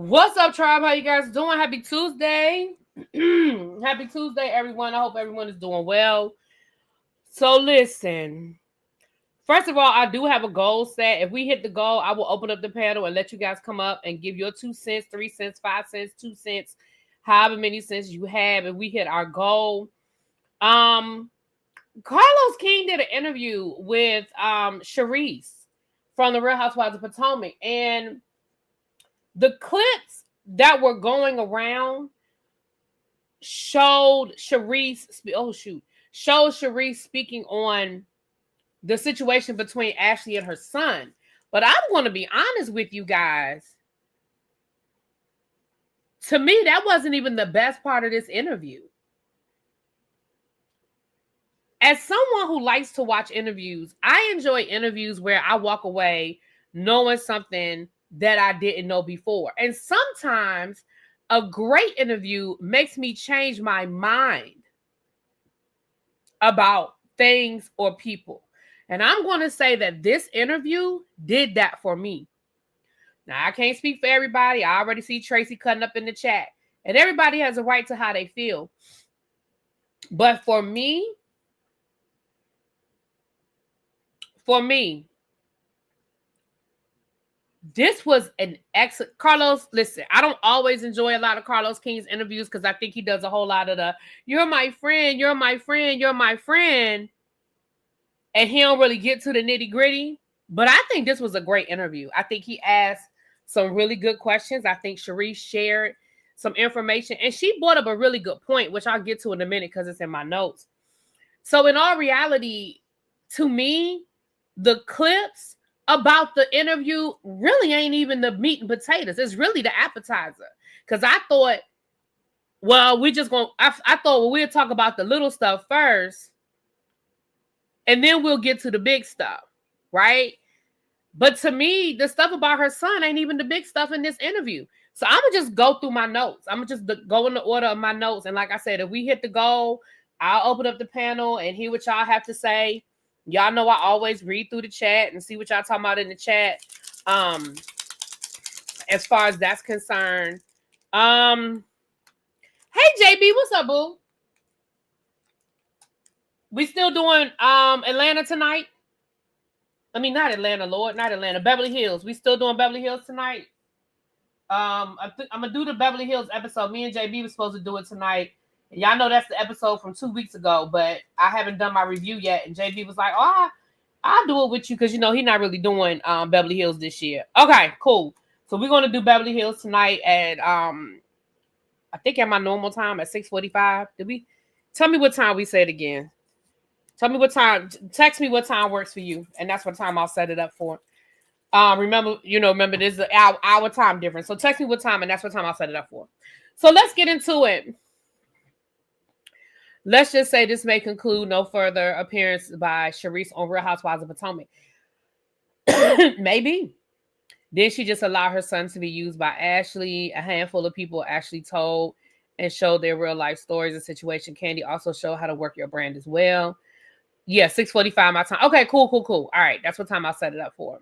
What's up, tribe? How you guys doing? Happy Tuesday. Happy Tuesday, everyone. I hope everyone is doing well. So listen, first of all, I do have a goal set. If we hit the goal, I will open up the panel and let you guys come up and give your 2 cents, 3 cents, 5 cents, 2 cents, however many cents you have. If we hit our goal. Carlos King did an interview with Charrisse from the Real Housewives of Potomac, and the clips that were going around showed Charrisse speaking on the situation between Ashley and her son. But I'm going to be honest with you guys. To me, that wasn't even the best part of this interview. As someone who likes to watch interviews, I enjoy interviews where I walk away knowing something that I didn't know before. And sometimes a great interview makes me change my mind about things or people. And I'm going to say that this interview did that for me. Now, I can't speak for everybody. I already see Tracy cutting up in the chat. And everybody has a right to how they feel. But for me, this was an excellent. Carlos, listen, I don't always enjoy a lot of Carlos King's interviews because I think he does a whole lot of the, you're my friend, you're my friend, you're my friend. And he don't really get to the nitty gritty. But I think this was a great interview. I think he asked some really good questions. I think Charrisse shared some information. And she brought up a really good point, which I'll get to in a minute because it's in my notes. So in all reality, to me, the clips about the interview really ain't even the meat and potatoes. It's really the appetizer. Because I thought, well, I thought we'll talk about the little stuff first. And then we'll get to the big stuff. Right? But to me, the stuff about her son ain't even the big stuff in this interview. So I'm going to just go through my notes. I'm going to just go in the order of my notes. And like I said, if we hit the goal, I'll open up the panel and hear what y'all have to say. Y'all know I always read through the chat and see what y'all talking about in the chat. As far as that's concerned. Hey, JB, what's up, boo? We still doing Atlanta tonight? I mean, not Atlanta, Lord. Not Atlanta. Beverly Hills. We still doing Beverly Hills tonight? I'm going to do the Beverly Hills episode. Me and JB were supposed to do it tonight. Y'all know that's the episode from 2 weeks ago, but I haven't done my review yet. And JB was like, oh, I'll do it with you because, you know, he's not really doing Beverly Hills this year. Okay, cool. So we're going to do Beverly Hills tonight at, I think at my normal time at 6:45. Tell me what time we said again. Tell me what time. Text me what time works for you. And that's what time I'll set it up for. Remember, there's an hour time difference. So text me what time and that's what time I'll set it up for. So let's get into it. Let's just say this may conclude no further appearance by Charrisse on Real Housewives of Potomac. Maybe. Did she just allow her son to be used by Ashley? A handful of people actually told and showed their real life stories and situation. Candy also showed how to work your brand as well. Yeah, 6:45 my time. Okay, cool. All right, that's what time I'll set it up for.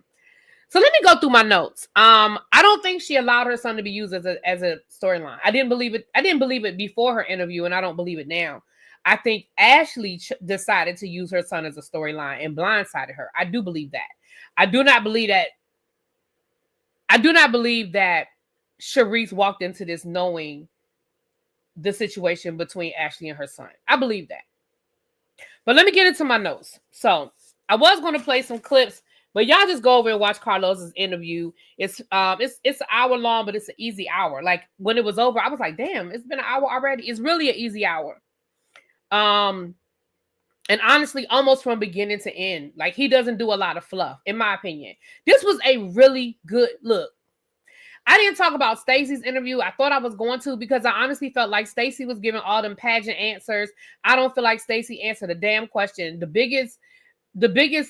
So let me go through my notes. I don't think she allowed her son to be used as a storyline. I didn't believe it. I didn't believe it before her interview, and I don't believe it now. I think Ashley decided to use her son as a storyline and blindsided her. I do believe that. I do not believe that Charrisse walked into this knowing the situation between Ashley and her son. I believe that. But let me get into my notes. So I was going to play some clips, but y'all just go over and watch Carlos's interview. It's an hour long, but it's an easy hour. Like when it was over, I was like, damn, it's been an hour already. It's really an easy hour. And honestly, almost from beginning to end, like he doesn't do a lot of fluff, in my opinion. This was a really good look. I didn't talk about Stacey's interview. I thought I was going to because I honestly felt like Stacey was giving all them pageant answers. I don't feel like Stacey answered a damn question. The biggest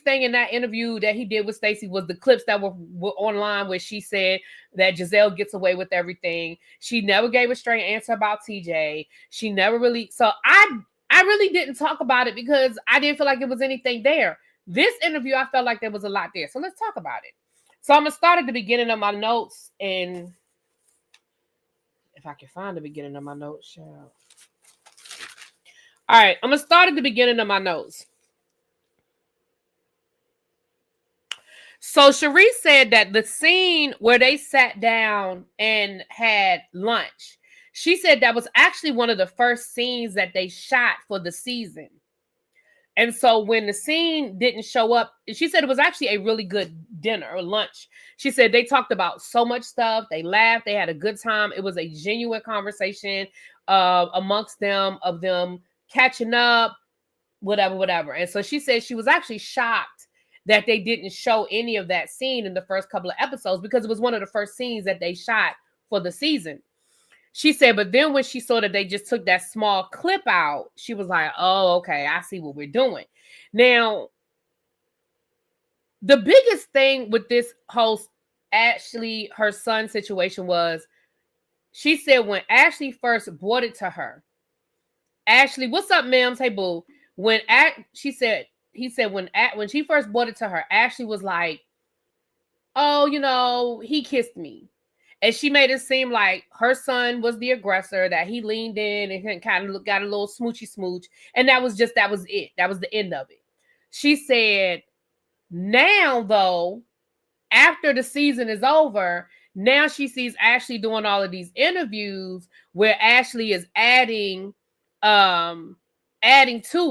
thing in that interview that he did with Stacey was the clips that were online where she said that Gizelle gets away with everything. She never gave a straight answer about TJ. She never really. So I really didn't talk about it because I didn't feel like it was anything there. This interview, I felt like there was a lot there. So let's talk about it. So I'm going to start at the beginning of my notes and If I can find the beginning of my notes, child. All right, I'm going to start at the beginning of my notes. So Charrisse said that the scene where they sat down and had lunch, she said that was actually one of the first scenes that they shot for the season. And so when the scene didn't show up, she said it was actually a really good dinner or lunch. She said they talked about so much stuff. They laughed. They had a good time. It was a genuine conversation amongst them, of them catching up, whatever. And so she said she was actually shocked that they didn't show any of that scene in the first couple of episodes, because it was one of the first scenes that they shot for the season. She said, but then when she saw that they just took that small clip out, she was like, oh, okay, I see what we're doing. Now, the biggest thing with this whole Ashley, her son situation was, she said when Ashley first brought it to her, Ashley, what's up, Mims? Hey, boo. When he said when she first brought it to her, Ashley was like, oh, you know, he kissed me. And she made it seem like her son was the aggressor, that he leaned in and kind of got a little smoochy smooch. And that was it. That was the end of it. She said, now, though, after the season is over, now she sees Ashley doing all of these interviews where Ashley is adding to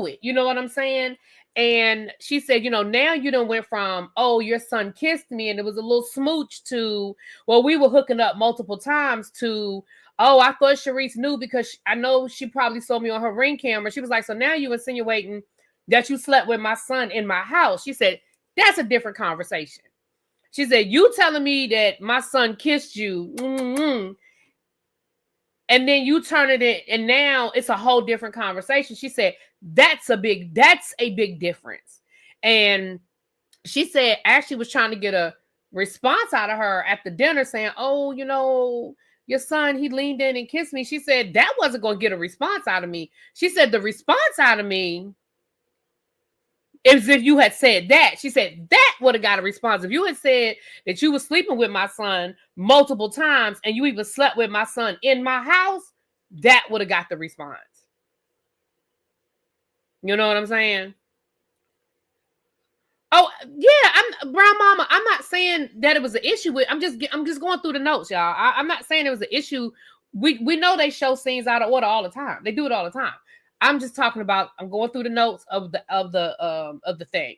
it. You know what I'm saying? And she said, you know, now you done went from, oh, your son kissed me and it was a little smooch, to, well, we were hooking up multiple times, to, oh, I thought Charrisse knew because I know she probably saw me on her Ring camera. She was like, so now you insinuating that you slept with my son in my house. She said, that's a different conversation. She said, you telling me that my son kissed you, and then you turn it in, and now it's a whole different conversation. She said, that's a big difference. And she said Ashley was trying to get a response out of her at the dinner saying, oh, you know, your son, he leaned in and kissed me. She said, that wasn't going to get a response out of me. She said, the response out of me is if you had said that. She said, that would have got a response. If you had said that you were sleeping with my son multiple times and you even slept with my son in my house, that would have got the response. You know what I'm saying? Oh, yeah, I'm Brown Mama. I'm not saying that it was an issue with, I'm just going through the notes, y'all. I'm not saying it was an issue. We know they show scenes out of order all the time. They do it all the time. I'm just talking about, I'm going through the notes of the thing.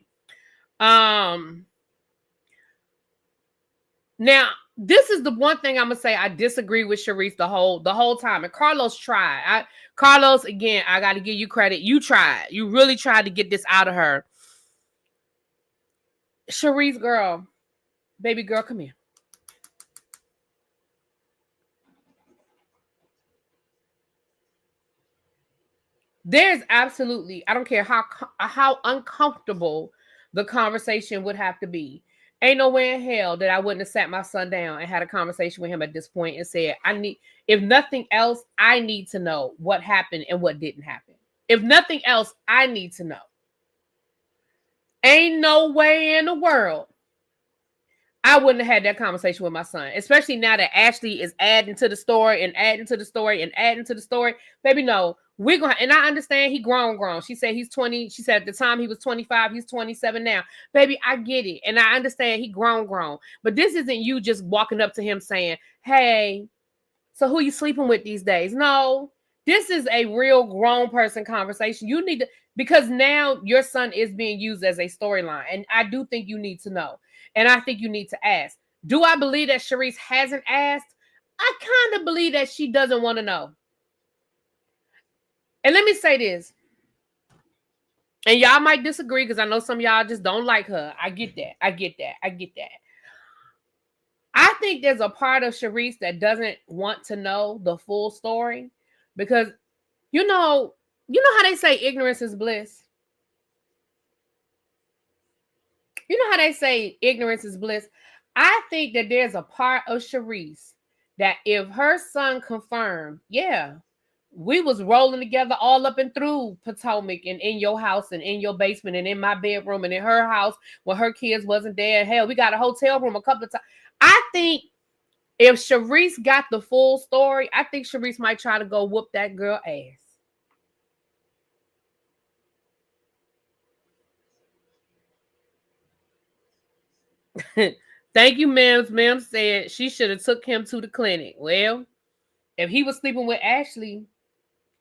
Now, this is the one thing I'm gonna say I disagree with Charrisse the whole time. And Carlos tried. Carlos, again, I got to give you credit. You tried. You really tried to get this out of her. Charrisse, girl, baby girl, come here. There's absolutely, I don't care how uncomfortable the conversation would have to be. Ain't no way in hell that I wouldn't have sat my son down and had a conversation with him at this point and said, if nothing else, I need to know what happened and what didn't happen. If nothing else, I need to know. Ain't no way in the world I wouldn't have had that conversation with my son, especially now that Ashley is adding to the story and adding to the story and adding to the story. Baby, no, we're going to, and I understand he grown. She said he's 20. She said at the time he was 25, he's 27 now. Baby, I get it. And I understand he grown. But this isn't you just walking up to him saying, hey, so who you sleeping with these days? No, this is a real grown person conversation. You need to, because now your son is being used as a storyline. And I do think you need to know. And I think you need to ask. Do I believe that Charrisse hasn't asked? I kind of believe that she doesn't want to know. And let me say this. And y'all might disagree because I know some of y'all just don't like her. I get that. I think there's a part of Charrisse that doesn't want to know the full story because, you know how they say ignorance is bliss? You know how they say ignorance is bliss? I think that there's a part of Charrisse that if her son confirmed, yeah, we was rolling together all up and through Potomac and in your house and in your basement and in my bedroom and in her house when her kids wasn't there. Hell, we got a hotel room a couple of times. I think If Charrisse got the full story, I think Charrisse might try to go whoop that girl ass. Thank you, Mims. Mims said she should have took him to the clinic. Well, if he was sleeping with Ashley,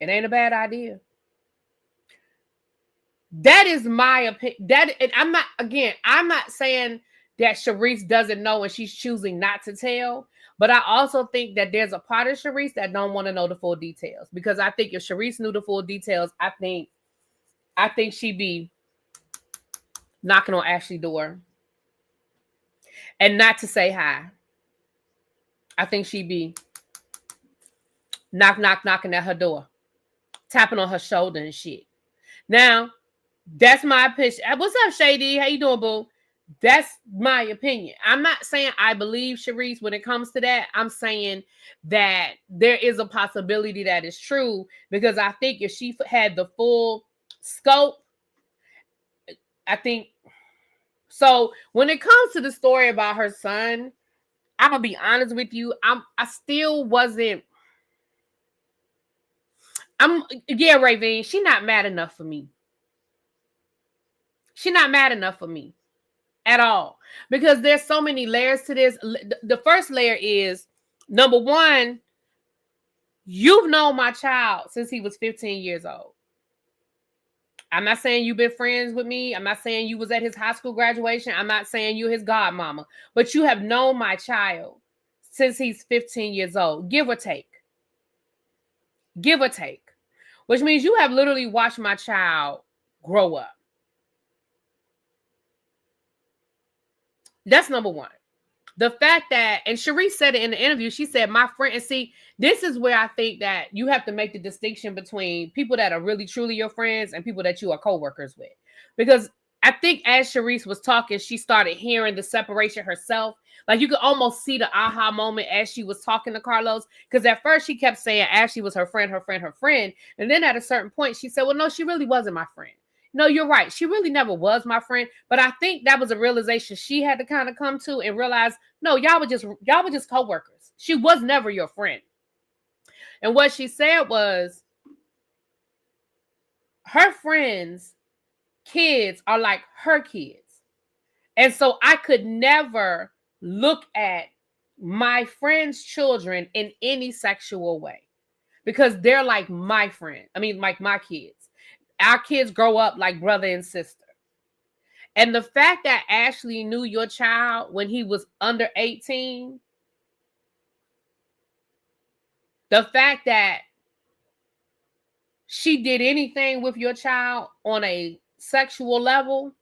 it ain't a bad idea. That is my opinion. I'm not saying that Charrisse doesn't know and she's choosing not to tell. But I also think that there's a part of Charrisse that don't want to know the full details. Because I think if Charrisse knew the full details, I think she'd be knocking on Ashley's door. And not to say hi. I think she'd be knocking at her door. Tapping on her shoulder and shit. Now, that's my opinion. What's up, Shady? How you doing, boo? That's my opinion. I'm not saying I believe Charrisse when it comes to that. I'm saying that there is a possibility that is true because I think if she had the full scope, I think. So when it comes to the story about her son, I'm gonna be honest with you. I still wasn't. Raven. She's not mad enough for me. She's not mad enough for me at all because there's so many layers to this. The first layer is, number one, you've known my child since he was 15 years old. I'm not saying you've been friends with me. I'm not saying you was at his high school graduation. I'm not saying you're his godmama, but you have known my child since he's 15 years old, give or take. Give or take, which means you have literally watched my child grow up. That's number one. The fact that, and Charrisse said it in the interview, she said, my friend, and see, this is where I think that you have to make the distinction between people that are really, truly your friends and people that you are co-workers with. Because I think as Charrisse was talking, she started hearing the separation herself. Like you could almost see the aha moment as she was talking to Carlos. Because at first she kept saying Ashley was her friend, her friend, her friend. And then at a certain point, she said, well, no, she really wasn't my friend. No, you're right. She really never was my friend. But I think that was a realization she had to kind of come to and realize, no, y'all were just co-workers. She was never your friend. And what she said was her friends' kids are like her kids. And so I could never look at my friends' children in any sexual way because they're like my friend. I mean, like my kids. Our kids grow up like brother and sister. And the fact that Ashley knew your child when he was under 18, the fact that she did anything with your child on a sexual level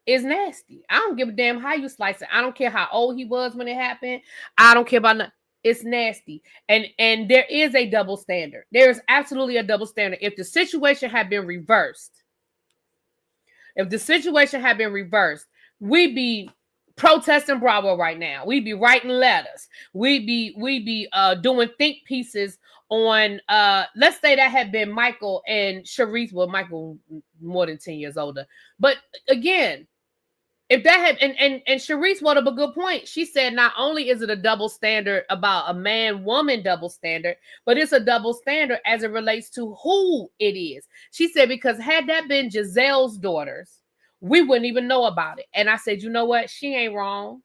is nasty. I don't give a damn how you slice it. I don't care how old he was when it happened. I don't care about nothing. It's nasty. And there is a double standard. There is absolutely a double standard. If the situation had been reversed, we'd be protesting Bravo right now. We'd be writing letters. We'd be doing think pieces on let's say that had been Michael and Charrisse. Well, Michael more than 10 years older. But again, if that had and Charrisse brought up a good point. She said not only is it a double standard about a man-woman double standard, but it's a double standard as it relates to who it is. She said because had that been Gizelle's daughters, we wouldn't even know about it. And I said, you know what? She ain't wrong.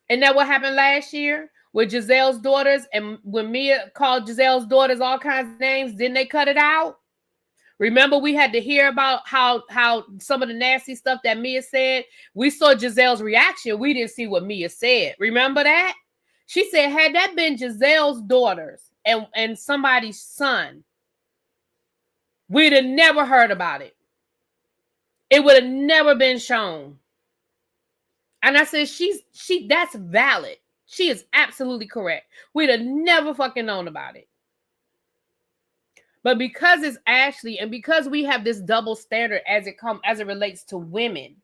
And that what happened last year with Gizelle's daughters, and when Mia called Gizelle's daughters all kinds of names, didn't they cut it out? Remember, we had to hear about how some of the nasty stuff that Mia said. We saw Gizelle's reaction. We didn't see what Mia said. Remember that? She said, had that been Gizelle's daughters and somebody's son, we'd have never heard about it. It would have never been shown. And I said, that's valid. She is absolutely correct. We'd have never fucking known about it. But because it's Ashley and because we have this double standard as it relates to women,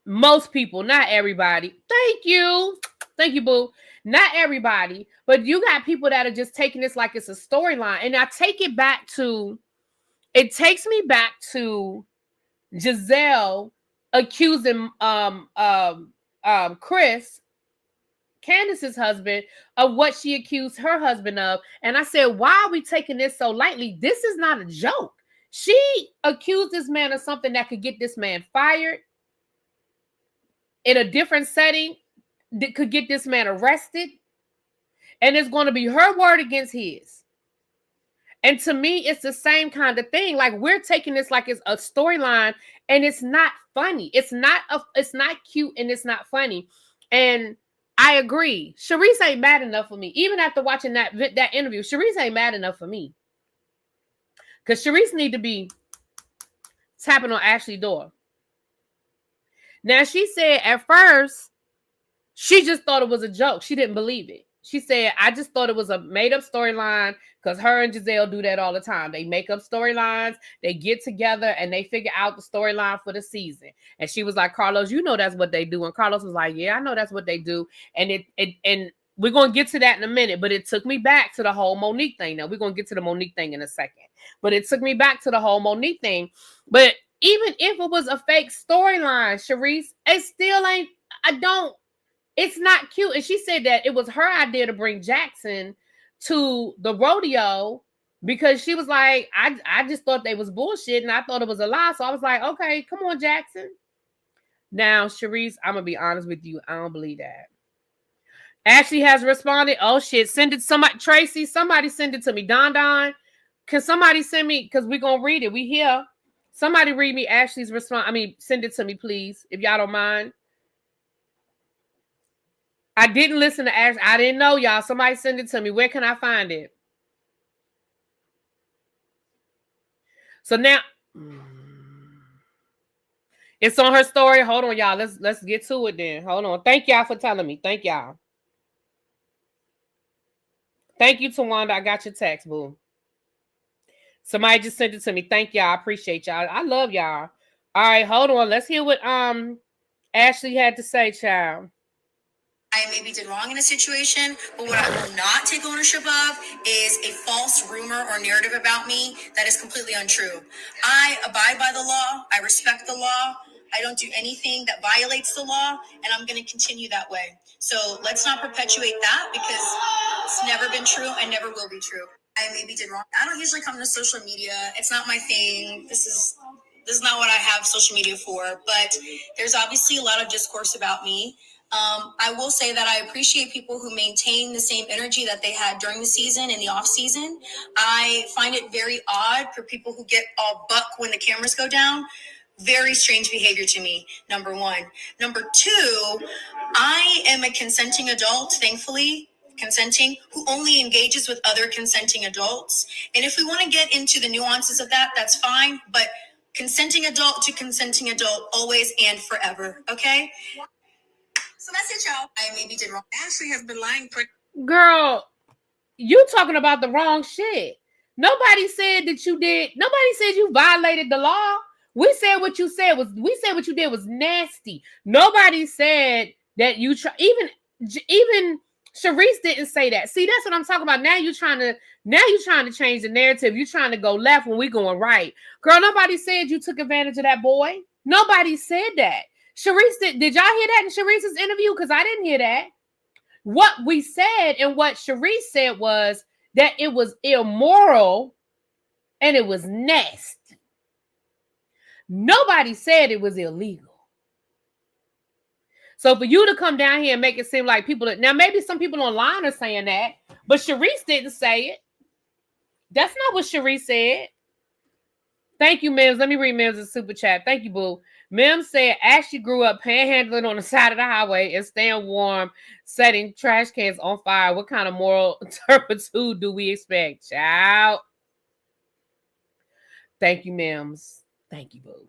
most people, not everybody. Thank you, boo. Not everybody, but you got people that are just taking this like it's a storyline. And I take it back to, it takes me back to Gizelle accusing Chris, Candace's husband, of what she accused her husband of. And I said, why are we taking this so lightly? This is not a joke. She accused this man of something that could get this man fired in a different setting, that could get this man arrested. And it's going to be her word against his. And to me, it's the same kind of thing. Like, we're taking this like it's a storyline, and it's not funny. It's not cute, and it's not funny. And I agree. Charrisse ain't mad enough for me. Even after watching that interview, Charrisse ain't mad enough for me. Because Charrisse need to be tapping on Ashley's door. Now, she said at first, she just thought it was a joke. She didn't believe it. She said, I just thought it was a made-up storyline, because her and Gizelle do that all the time. They make up storylines, they get together, and they figure out the storyline for the season. And she was like, Carlos, you know that's what they do. And Carlos was like, yeah, I know that's what they do. And and we're going to get to that in a minute, but it took me back to the whole Monique thing. Now, we're going to get to the Monique thing in a second. But it took me back to the whole Monique thing. But even if it was a fake storyline, Charrisse, it still ain't, it's not cute. And she said that it was her idea to bring Jackson to the rodeo, because she was like, I just thought they was bullshit, and I thought it was a lie. So I was like, okay, come on, Jackson. Now, Charrisse, I'm going to be honest with you. I don't believe that. Ashley has responded. Oh, shit. Send it. Tracy, somebody send it to me. Don, can somebody send me? Because we're going to read it. We here. Somebody read me Ashley's response. Send it to me, please, if y'all don't mind. I didn't listen to Ashley. I didn't know, y'all. Somebody send it to me. Where can I find it? So now it's on her story. Hold on, y'all. Let's get to it then. Hold on. Thank y'all for telling me. Thank y'all. Thank you, Tawanda. I got your text, boo. Somebody just sent it to me. Thank y'all. I appreciate y'all. I love y'all. All right, hold on. Let's hear what Ashley had to say, child. I maybe did wrong in a situation, but what I will not take ownership of is a false rumor or narrative about me that is completely untrue. I abide by the law. I respect the law. I don't do anything that violates the law, and I'm going to continue that way. So let's not perpetuate that, because it's never been true and never will be true. I maybe did wrong. I don't usually come to social media. It's not my thing. This is not what I have social media for, but there's obviously a lot of discourse about me. I will say that I appreciate people who maintain the same energy that they had during the season and the off season. I find it very odd for people who get all buck when the cameras go down. Very strange behavior to me, number one. Number two, I am a consenting adult, thankfully, who only engages with other consenting adults. And if we want to get into the nuances of that, that's fine. But consenting adult to consenting adult, always and forever, okay? So that's it, y'all. I maybe did wrong. Ashley has been lying for... Girl, you talking about the wrong shit. Nobody said that you did. Nobody said you violated the law. We said what you said was. We said what you did was nasty. Nobody said that you try. Even Charrisse didn't say that. See, that's what I'm talking about. Now you're trying to change the narrative. You're trying to go left when we going right. Girl, nobody said you took advantage of that boy. Nobody said that. Charrisse, did y'all hear that in Charrisse's interview? Because I didn't hear that. What we said and what Charrisse said was that it was immoral and it was nasty. Nobody said it was illegal. So for you to come down here and make it seem like people... Now, maybe some people online are saying that, but Charrisse didn't say it. That's not what Charrisse said. Thank you, Mims. Let me read Mims' super chat. Thank you, boo. Mims said Ashley grew up panhandling on the side of the highway and staying warm, setting trash cans on fire. What kind of moral turpitude do we expect, child? Thank you, Mims. Thank you, boo.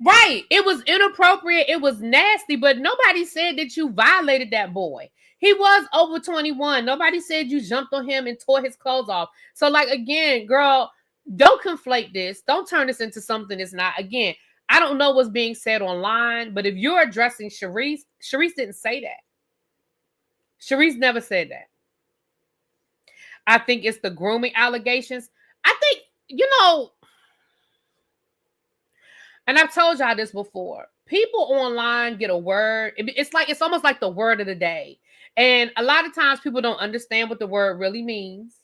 Right. It was inappropriate. It was nasty, but nobody said that you violated that boy. He was over 21. Nobody said you jumped on him and tore his clothes off. So, like, again, girl, don't conflate this. Don't turn this into something it's not. Again, I don't know what's being said online, but if you're addressing Charrisse didn't say that. Charrisse never said that. I think it's the grooming allegations. I think, And I've told y'all this before. People online get a word. It's almost like the word of the day. And a lot of times people don't understand what the word really means.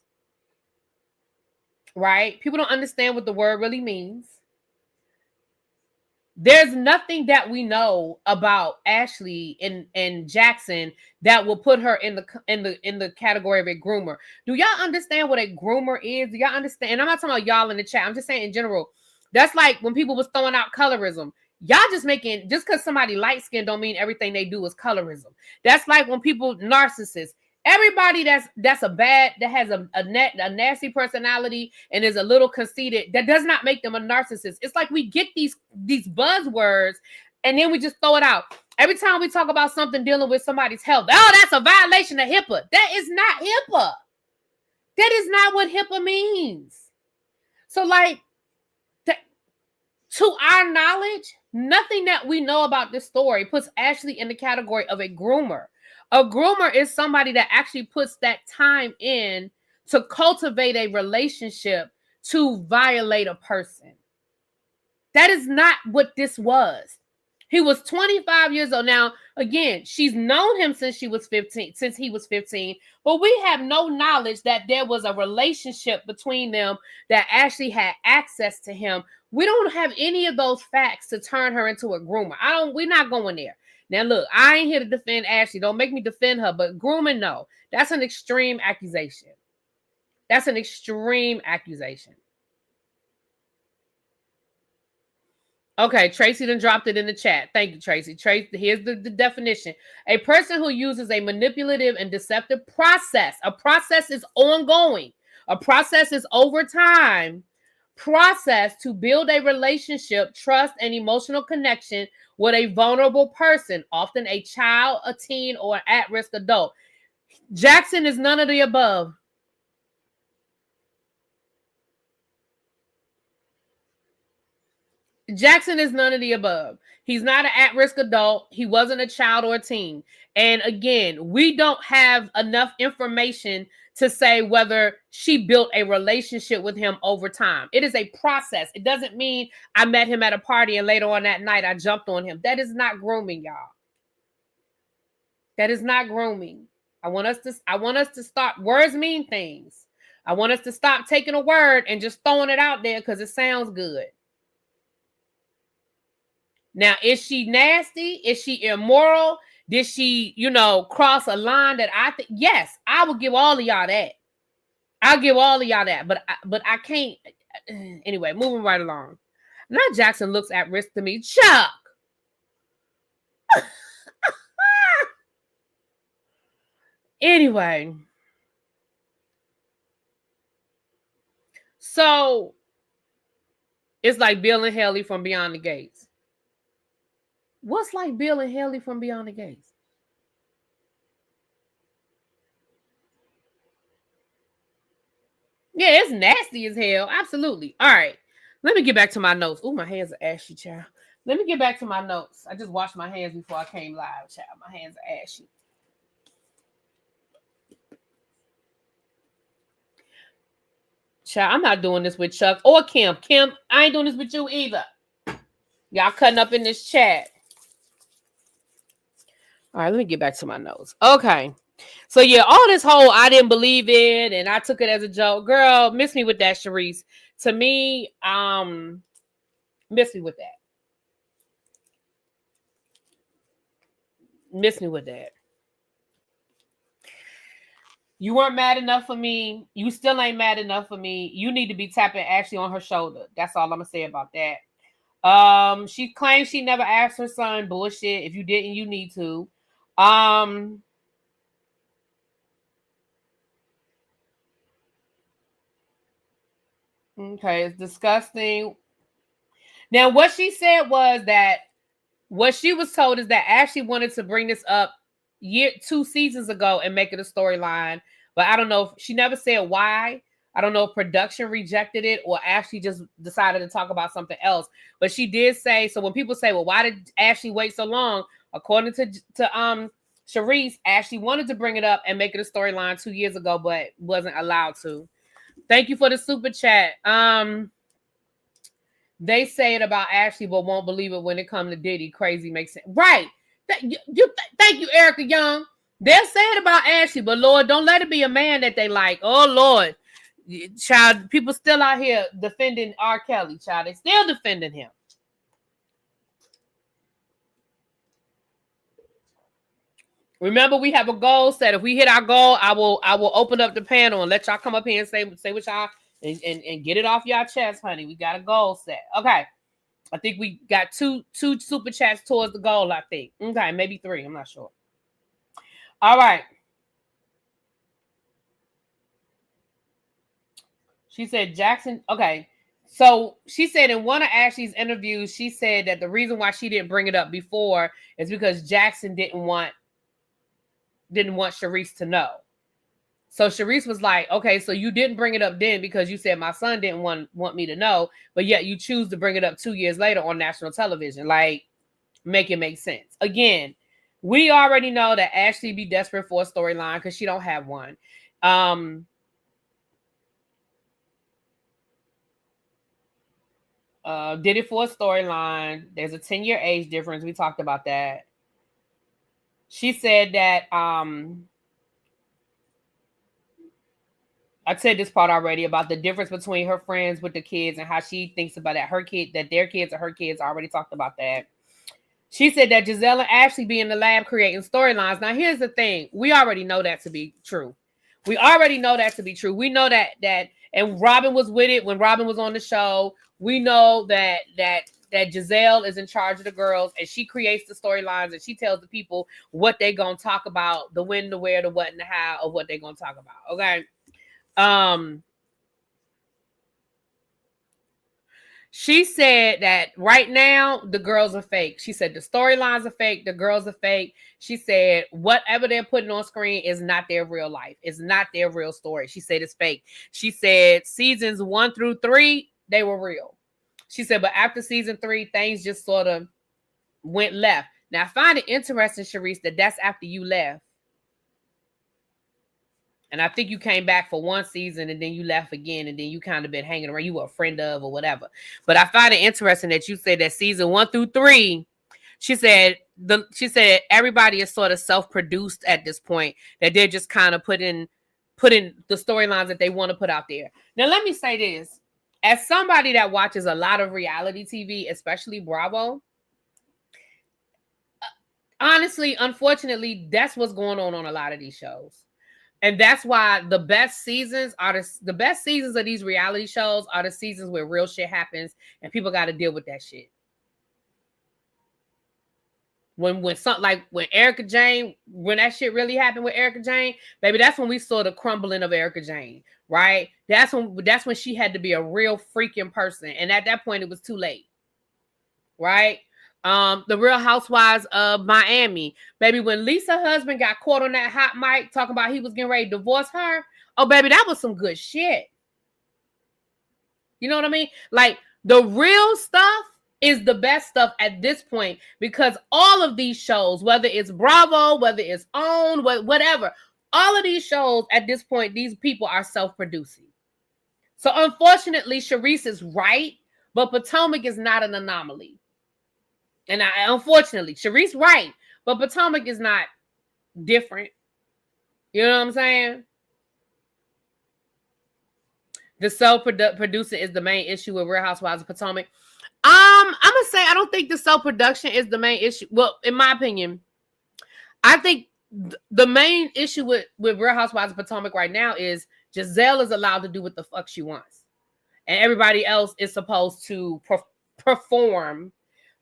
Right? People don't understand what the word really means. There's nothing that we know about Ashley and Jackson that will put her in the category of a groomer. Do y'all understand what a groomer is? Do y'all understand? And I'm not talking about y'all in the chat. I'm just saying in general. That's like when people was throwing out colorism. Y'all just because somebody light skinned don't mean everything they do is colorism. That's like when people narcissists. Everybody that has a nasty personality and is a little conceited, that does not make them a narcissist. It's like we get these buzzwords and then we just throw it out. Every time we talk about something dealing with somebody's health, oh, that's a violation of HIPAA. That is not HIPAA. That is not what HIPAA means. So like, to our knowledge, nothing that we know about this story puts Ashley in the category of a groomer. A groomer is somebody that actually puts that time in to cultivate a relationship to violate a person. That is not what this was. He was 25 years old. Now, again, she's known him since he was 15, but we have no knowledge that there was a relationship between them, that Ashley had access to him. We don't have any of those facts to turn her into a groomer. We're not going there. Now, look, I ain't here to defend Ashley. Don't make me defend her, but grooming, no. That's an extreme accusation. That's an extreme accusation. Okay, Tracy done dropped it in the chat. Thank you, Tracy. Here's the definition. A person who uses a manipulative and deceptive process. A process is ongoing. A process is over time. Process to build a relationship, trust, and emotional connection with a vulnerable person, often a child, a teen, or an at-risk adult. Jackson is none of the above. Jackson is none of the above. He's not an at-risk adult. He wasn't a child or a teen. And again, we don't have enough information to say whether she built a relationship with him over time. It is a process. It doesn't mean I met him at a party and later on that night I jumped on him. That is not grooming, y'all. That is not grooming. I want us to start. Words mean things. I want us to stop taking a word and just throwing it out there because it sounds good. Now, is she nasty? Is she immoral? Did she, cross a line that I think? Yes, I will give all of y'all that. I'll give all of y'all that, but I can't. Anyway, moving right along. Now Jackson looks at risk to me. Chuck. Anyway. So, it's like Bill and Haley from Beyond the Gates. What's like Bill and Haley from Beyond the Gates? Yeah, it's nasty as hell. Absolutely. All right. Let me get back to my notes. Oh, my hands are ashy, child. Let me get back to my notes. I just washed my hands before I came live, child. My hands are ashy. Child, I'm not doing this with Chuck or Kim. Kim, I ain't doing this with you either. Y'all cutting up in this chat. All right, let me get back to my notes. Okay. So, yeah, all this whole I didn't believe it and I took it as a joke. Girl, miss me with that, Charrisse. To me, miss me with that. Miss me with that. You weren't mad enough for me. You still ain't mad enough for me. You need to be tapping Ashley on her shoulder. That's all I'm going to say about that. She claims she never asked her son. Bullshit. If you didn't, you need to. Okay, it's disgusting. Now, what she said was that what she was told is that Ashley wanted to bring this up 2 seasons ago and make it a storyline, but I don't know if she never said why. I don't know if production rejected it or Ashley just decided to talk about something else. But she did say, so when people say, well, why did Ashley wait so long? According to Charrisse, Ashley wanted to bring it up and make it a storyline 2 years ago, but wasn't allowed to. Thank you for the super chat. They say it about Ashley, but won't believe it when it comes to Diddy. Crazy makes sense. Right. Thank you, Erica Young. They'll say it about Ashley, but Lord, don't let it be a man that they like. Oh, Lord. Child, people still out here defending R. Kelly, child. They still defending him. Remember, we have a goal set. If we hit our goal, I will open up the panel and let y'all come up here and say what y'all and get it off y'all chest, honey. We got a goal set. Okay. I think we got two super chats towards the goal, I think. Okay, maybe 3. I'm not sure. All right. She said Jackson. Okay. So she said in one of Ashley's interviews, she said that the reason why she didn't bring it up before is because Jackson didn't want Charrisse to know. So Charrisse was like, okay, so you didn't bring it up then because you said my son didn't want me to know, but yet you choose to bring it up 2 years later on national television. Like, make it make sense. Again, we already know that Ashley be desperate for a storyline because she don't have one. Did it for a storyline. There's a 10-year age difference. We talked about that. She said that I said this part already about the difference between her friends with the kids and how she thinks about that. That their kids are her kids. I already talked about that. She said that Gizelle and Ashley be in the lab creating storylines. Now, here's the thing. We already know that to be true. We already know that to be true. We know that and Robin was with it when Robin was on the show. We know that Gizelle is in charge of the girls and she creates the storylines and she tells the people what they're going to talk about, the when, the where, the what, and the how of what they're going to talk about. Okay. She said that right now the girls are fake. She said the storylines are fake, the girls are fake. She said whatever they're putting on screen is not their real life. It's not their real story. She said it's fake. She said seasons 1 through 3, they were real. She said, but after season 3, things just sort of went left. Now I find it interesting, Charrisse, that's after you left. And I think you came back for 1 season and then you left again and then you kind of been hanging around. You were a friend of or whatever. But I find it interesting that you said that season 1 through 3, she said everybody is sort of self-produced at this point, that they're just kind of put in the storylines that they want to put out there. Now, let me say this. As somebody that watches a lot of reality TV, especially Bravo, honestly, unfortunately, that's what's going on a lot of these shows. And that's why the best seasons of these reality shows are the seasons where real shit happens and people got to deal with that shit. When something like when Erica Jane, when that shit really happened with Erica Jane, baby, that's when we saw the crumbling of Erica Jane, right? That's when she had to be a real freaking person. And at that point, it was too late, right? The Real Housewives of Miami, baby, when Lisa's husband got caught on that hot mic talking about he was getting ready to divorce her, oh baby, that was some good shit. You know what I mean? Like, the real stuff is the best stuff at this point, because all of these shows, whether it's Bravo, whether it's OWN, whatever, all of these shows at this point, these people are self-producing. So unfortunately, Charrisse is right, but Potomac is not an anomaly. And unfortunately, Charrisse right, but Potomac is not different. You know what I'm saying? The self-producing is the main issue with Real Housewives of Potomac. I'm gonna say I don't think the self-production is the main issue. Well, in my opinion, I think the main issue with Real Housewives of Potomac right now is Gizelle is allowed to do what the fuck she wants, and everybody else is supposed to perform.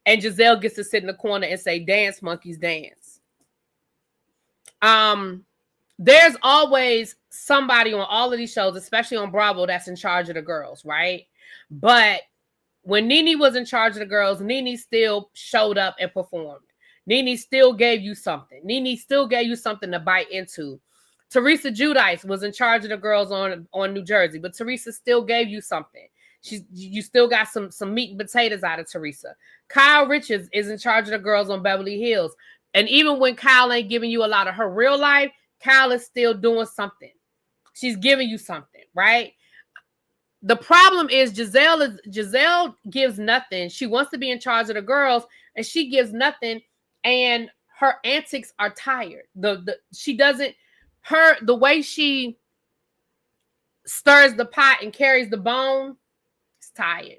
And Gizelle gets to sit in the corner and say, dance, monkeys, dance. There's always somebody on all of these shows, especially on Bravo, that's in charge of the girls, right? But when Nene was in charge of the girls, Nene still showed up and performed. Nene still gave you something. Nene still gave you something to bite into. Teresa Giudice was in charge of the girls on New Jersey, but Teresa still gave you something. You still got some meat and potatoes out of Teresa. Kyle Richards is in charge of the girls on Beverly Hills. And even when Kyle ain't giving you a lot of her real life, Kyle is still doing something. She's giving you something, right? The problem is Gizelle gives nothing. She wants to be in charge of the girls, and she gives nothing, and her antics are tired. She doesn't the way she stirs the pot and carries the bone, it's tired.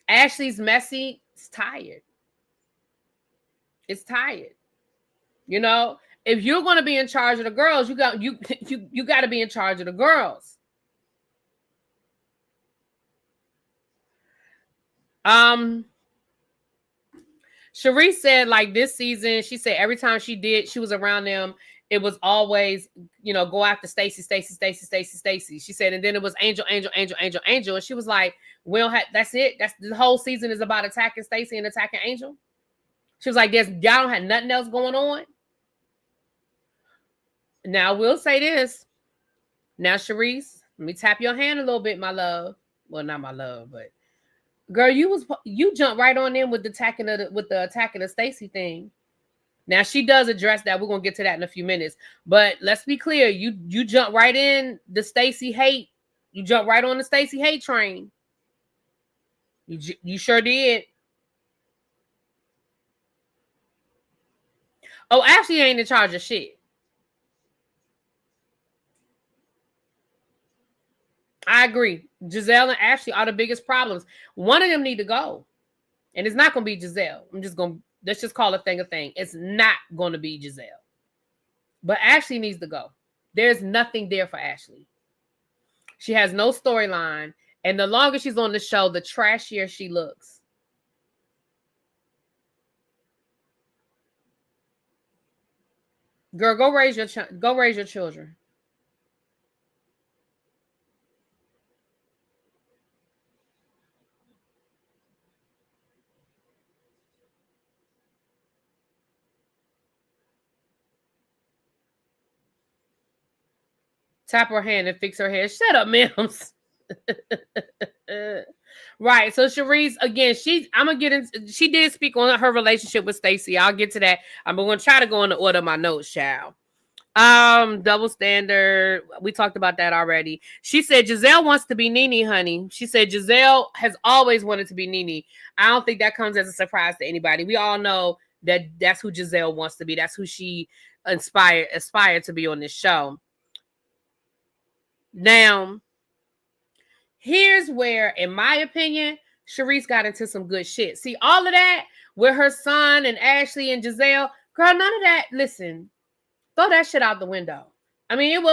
Ashley's messy, it's tired. It's tired. You know, if you're going to be in charge of the girls, you got to be in charge of the girls. Charrisse said, like, this season, she said every time she was around them, it was always, you know, go after Stacy. She said, and then it was Angel. And she was like, we don't have, that's it. That's the whole season is about attacking Stacy and attacking Angel. She was like, y'all don't have nothing else going on. Now, we'll say this. Now, Charrisse, let me tap your hand a little bit, my love. Well, not my love, but girl, you jumped right on in with the attacking of Stacy thing. Now, she does address that. We're gonna get to that in a few minutes. But let's be clear, you jump right in the Stacy hate. You jump right on the Stacy hate train. You sure did. Oh, Ashley ain't in charge of shit. I agree. Gizelle and Ashley are the biggest problems. One of them need to go. And it's not going to be Gizelle. Let's just call a thing a thing. It's not going to be Gizelle. But Ashley needs to go. There's nothing there for Ashley. She has no storyline. And the longer she's on the show, the trashier she looks. Girl, go raise your children. Tap her hand and fix her hair. Shut up, Mims. Right. So Charrisse, again, she did speak on her relationship with Stacy. I'll get to that. I'm going to try to go in the order of my notes, child. Double standard. We talked about that already. She said Gizelle wants to be Nene, honey. She said Gizelle has always wanted to be Nene. I don't think that comes as a surprise to anybody. We all know that that's who Gizelle wants to be. That's who she aspired to be on this show. Now, here's where, in my opinion, Charrisse got into some good shit. See, all of that with her son and Ashley and Gizelle, girl, none of that, listen, throw that shit out the window. I mean, I'm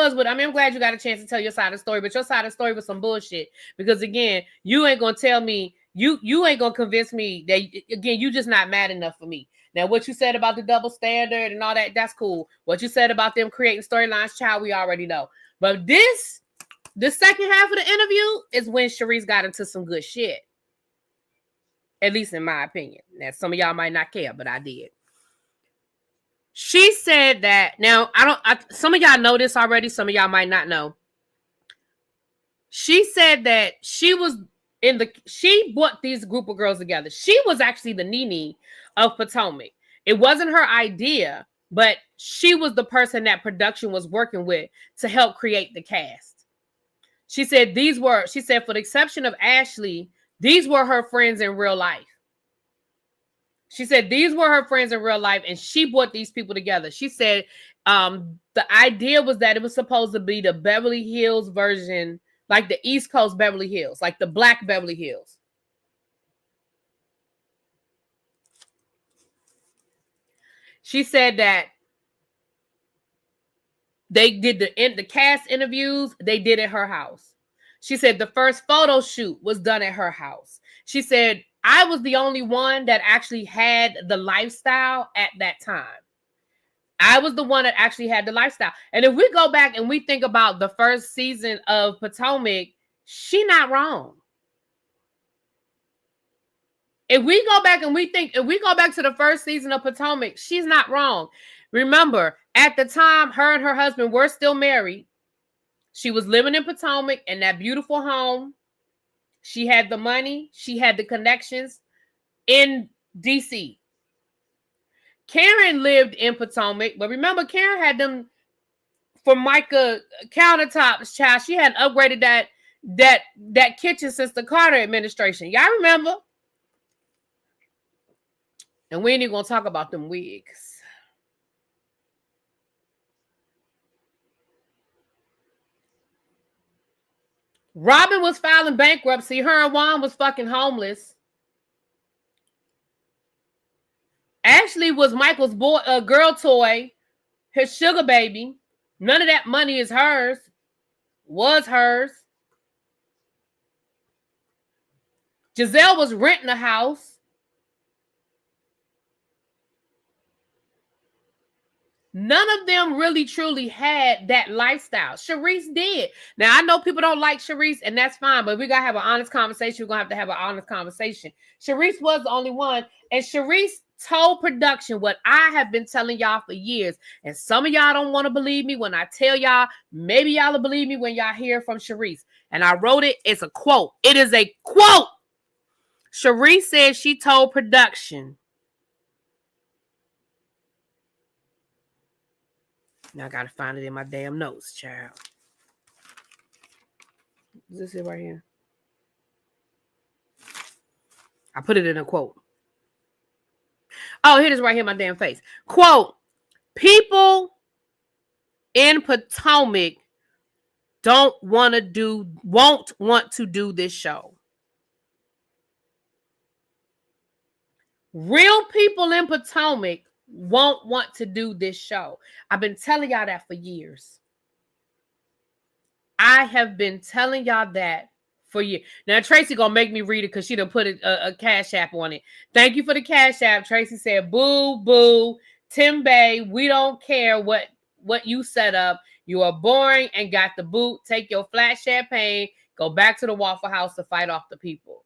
glad you got a chance to tell your side of the story, but your side of the story was some bullshit. Because, again, you ain't going to tell me, you ain't going to convince me that, again, you just not mad enough for me. Now, what you said about the double standard and all that, that's cool. What you said about them creating storylines, child, we already know. But the second half of the interview is when Charrisse got into some good shit. At least in my opinion. Now, some of y'all might not care, but I did. She said that, now, some of y'all know this already, some of y'all might not know. She said that she brought these group of girls together. She was actually the Nene of Potomac. It wasn't her idea, but she was the person that production was working with to help create the cast. She said for the exception of Ashley, these were her friends in real life. She said these were her friends in real life, and she brought these people together. She said the idea was that it was supposed to be the Beverly Hills version, like the East Coast Beverly Hills, like the Black Beverly Hills. She said that they did the cast interviews, they did at her house. She said the first photo shoot was done at her house. She said, I was the only one that actually had the lifestyle at that time. I was the one that actually had the lifestyle. And if we go back and we think about the first season of Potomac, she not wrong. If we go back to the first season of Potomac, she's not wrong. Remember, at the time, her and her husband were still married. She was living in Potomac in that beautiful home. She had the money. She had the connections in DC. Karen lived in Potomac, but remember, Karen had them Formica countertops, child. She had upgraded that kitchen since the Carter administration. Y'all remember? And we ain't even gonna talk about them wigs. Robin was filing bankruptcy. Her and Juan was fucking homeless. Ashley was Michael's boy, girl toy, his sugar baby. None of that money is hers. Was hers. Gizelle was renting a house. None of them really truly had that lifestyle. Charrisse did. Now, I know people don't like Charrisse, and that's fine, but we got to have an honest conversation. We're going to have an honest conversation. Charrisse was the only one, and Charrisse told production what I have been telling y'all for years, and some of y'all don't want to believe me when I tell y'all. Maybe y'all will believe me when y'all hear from Charrisse. And I wrote it. It's a quote. It is a quote. Charrisse said she told production. Now I gotta find it in my damn notes, child. Is this it right here? I put it in a quote. Oh, here it is right here in my damn face. Quote, people in Potomac won't want to do this show. Real people in Potomac won't want to do this show. I've been telling y'all that for years. I have been telling y'all that for years. Now, Tracy gonna make me read it because she done put a Cash App on it. Thank you for the Cash App. Tracy said, boo, boo, Timbe, we don't care what you set up. You are boring and got the boot. Take your flat champagne. Go back to the Waffle House to fight off the people.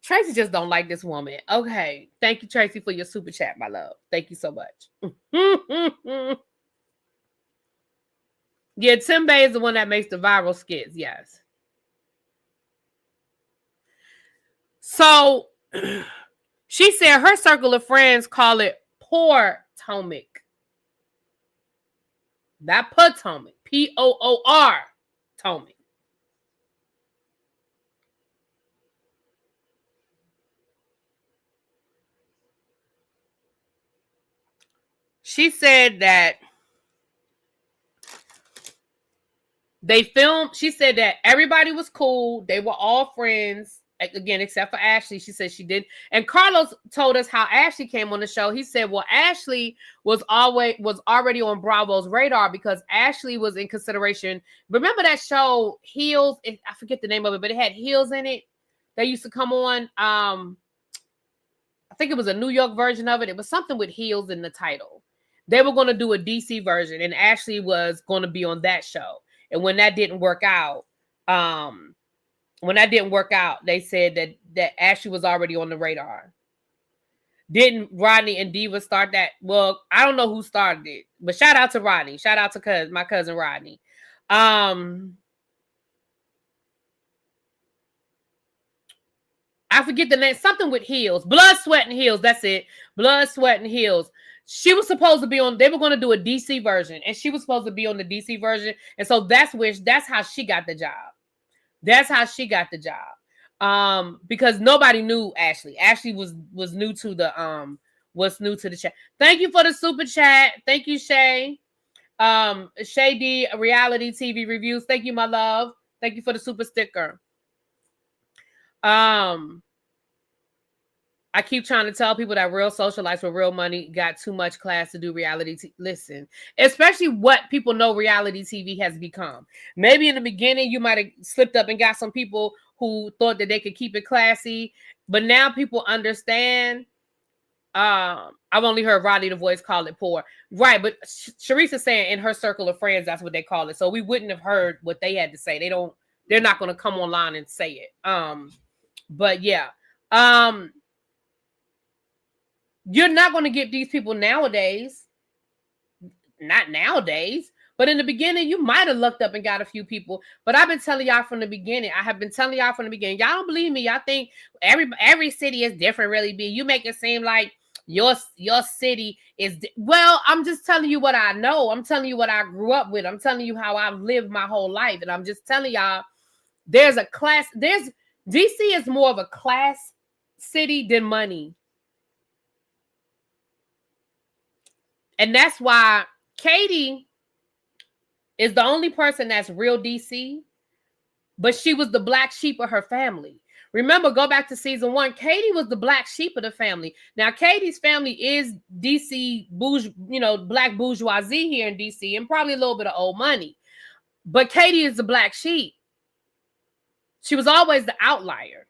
Tracy just don't like this woman. Okay. Thank you, Tracy, for your super chat, my love. Thank you so much. Yeah, Timbe is the one that makes the viral skits. Yes. So she said her circle of friends call it poor Potomac. Not Potomac. Poor Potomac. She said that she said that everybody was cool. They were all friends, again, except for Ashley. She said she did. And Carlos told us how Ashley came on the show. He said, well, Ashley was already on Bravo's radar because Ashley was in consideration. Remember that show, Heels? I forget the name of it, but it had Heels in it. They used to come on. I think it was a New York version of it. It was something with Heels in the title. They were going to do a DC version, and Ashley was going to be on that show. And when that didn't work out, they said that Ashley was already on the radar. Didn't Rodney and Diva start that? Well, I don't know who started it, but shout out to Rodney. Shout out to my cousin Rodney. I forget the name. Something with Heels. Blood, Sweat, and Heels. That's it. Blood, Sweat, and Heels. She was supposed to be on, they were going to do a DC version, and she was supposed to be on the DC version. And so that's how she got the job. That's how she got the job. Because nobody knew Ashley. Ashley was new to the chat. Thank you for the super chat. Thank you, Shay. Shay D, reality TV reviews. Thank you, my love. Thank you for the super sticker. I keep trying to tell people that real socialites with real money got too much class to do reality. Listen, especially what people know reality TV has become. Maybe in the beginning, you might have slipped up and got some people who thought that they could keep it classy. But now people understand. I've only heard Rodney the Voice call it poor. Right, but Charrisse is saying in her circle of friends, that's what they call it. So we wouldn't have heard what they had to say. They're not going to come online and say it. But yeah. You're not going to get these people nowadays. Not nowadays. But in the beginning, you might have looked up and got a few people. But I've been telling y'all from the beginning. Y'all don't believe me. Y'all think every city is different, really. You make it seem like your city is, well, I'm just telling you what I know. I'm telling you what I grew up with. I'm telling you how I've lived my whole life. And I'm just telling y'all, DC is more of a class city than money. And that's why Katie is the only person that's real DC, but she was the black sheep of her family. Remember, go back to season 1. Katie was the black sheep of the family. Now, Katie's family is DC, black bourgeoisie here in DC, and probably a little bit of old money. But Katie is the black sheep. She was always the outlier.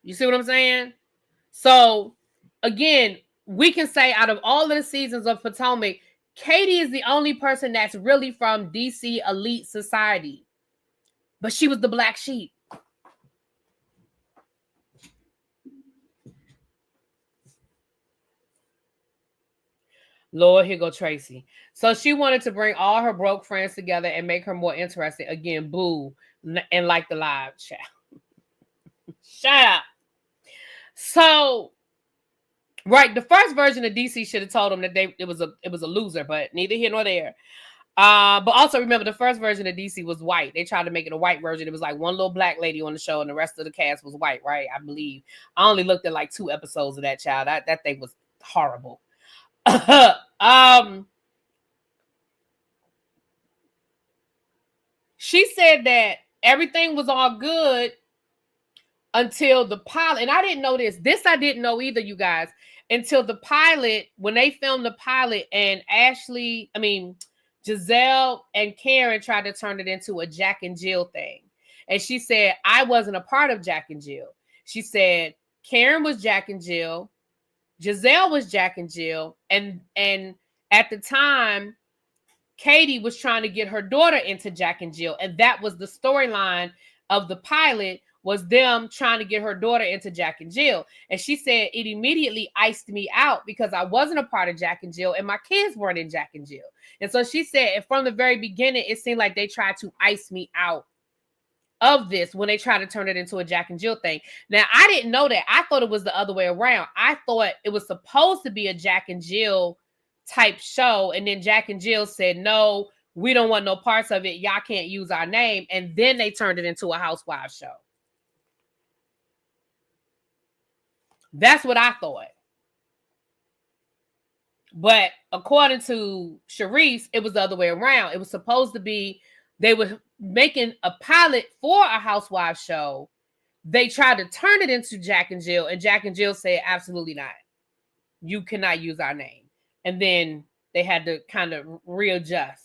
You see what I'm saying? So, again, we can say out of all of the seasons of Potomac, Katie is the only person that's really from DC elite society. But she was the black sheep. Lord, here go Tracy. So she wanted to bring all her broke friends together and make her more interesting. Again, boo, and like the live chat. Shut up. So, right, the first version of DC should have told them that it was a loser, but neither here nor there. But also remember, the first version of DC was white. They tried to make it a white version. It was like one little black lady on the show, and the rest of the cast was white, right? I believe. I only looked at like 2 episodes of that child. That thing was horrible. She said that everything was all good until the pilot, and I didn't know this. This I didn't know either, you guys, until the pilot, when they filmed the pilot, and Gizelle and Karen tried to turn it into a Jack and Jill thing. And she said, I wasn't a part of Jack and Jill. She said, Karen was Jack and Jill. Gizelle was Jack and Jill. And at the time, Katie was trying to get her daughter into Jack and Jill. And that was the storyline of the pilot, was them trying to get her daughter into Jack and Jill. And she said, it immediately iced me out because I wasn't a part of Jack and Jill and my kids weren't in Jack and Jill. And so she said, from the very beginning, it seemed like they tried to ice me out of this when they tried to turn it into a Jack and Jill thing. Now, I didn't know that. I thought it was the other way around. I thought it was supposed to be a Jack and Jill type show. And then Jack and Jill said, no, we don't want no parts of it. Y'all can't use our name. And then they turned it into a housewives show. That's what I thought. But according to Charrisse, it was the other way around. It was supposed to be, they were making a pilot for a housewives show. They tried to turn it into Jack and Jill, and Jack and Jill said, absolutely not. You cannot use our name. And then they had to kind of readjust.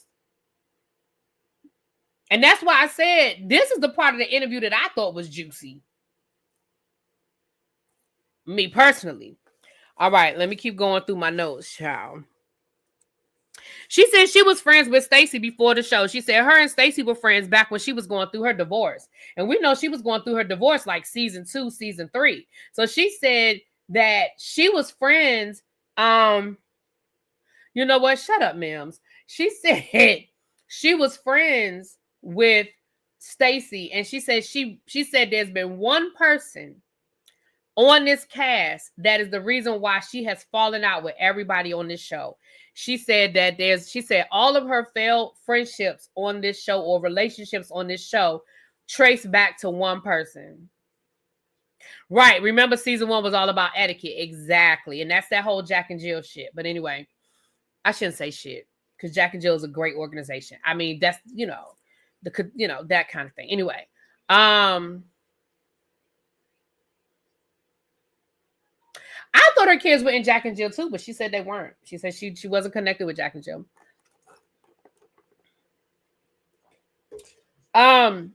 And that's why I said, this is the part of the interview that I thought was juicy. Me personally. All right, let me keep going through my notes, child. She said she was friends with Stacey before the show. She said her and Stacey were friends back when she was going through her divorce. And we know she was going through her divorce like season 2, season 3. So she said that she was friends. You know what? Shut up, Mims. She said she was friends with Stacey. And she said she said there's been one person on this cast that is the reason why she has fallen out with everybody on this show. She said that she said all of her failed friendships on this show or relationships on this show trace back to one person. Right. Remember, season 1 was all about etiquette. Exactly. And that's that whole Jack and Jill shit. But anyway, I shouldn't say shit because Jack and Jill is a great organization. I mean, that's, that kind of thing. Anyway, I thought her kids were in Jack and Jill too, but she said they weren't. She said she wasn't connected with Jack and Jill. I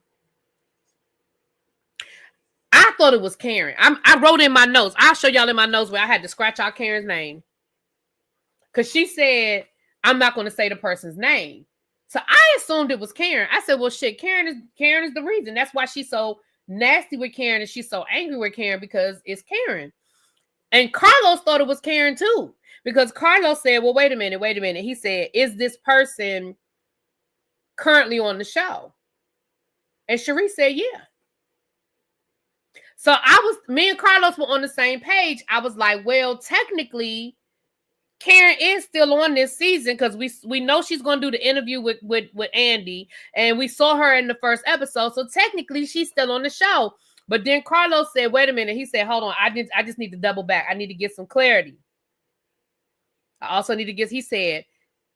thought it was Karen. I wrote in my notes. I'll show y'all in my notes where I had to scratch out Karen's name. Because she said, I'm not going to say the person's name. So I assumed it was Karen. I said, well, shit, Karen is the reason. That's why she's so nasty with Karen and she's so angry with Karen because it's Karen. And Carlos thought it was Karen too, because Carlos said, well, wait a minute. He said, is this person currently on the show? And Charrisse said, yeah. So me and Carlos were on the same page. I was like, well, technically, Karen is still on this season because we know she's going to do the interview with Andy, and we saw her in the first episode. So technically, she's still on the show. But then Carlos said, wait a minute. He said, hold on. I just need to double back. I need to get some clarity. I also need to he said,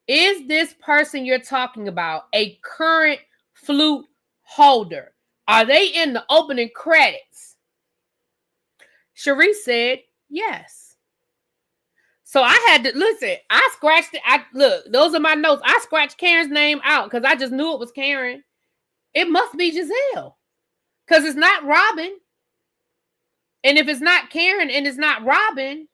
is this person you're talking about a current flute holder? Are they in the opening credits? Charrisse said, yes. So I had to, listen, I scratched it. Look, those are my notes. I scratched Karen's name out because I just knew it was Karen. It must be Gizelle because it's not Robin. And if it's not Karen and it's not Robin,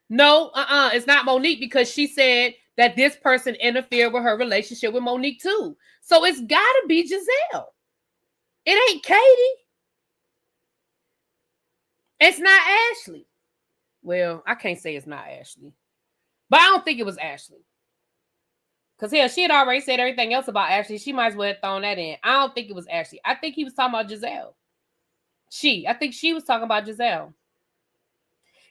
no, it's not Monique because she said that this person interfered with her relationship with Monique too. So it's got to be Gizelle. It ain't Katie. It's not Ashley. Well, I can't say it's not Ashley. But I don't think it was Ashley. Because hell, she had already said everything else about Ashley. She might as well have thrown that in. I don't think it was Ashley. I think he was talking about Gizelle. I think she was talking about Gizelle.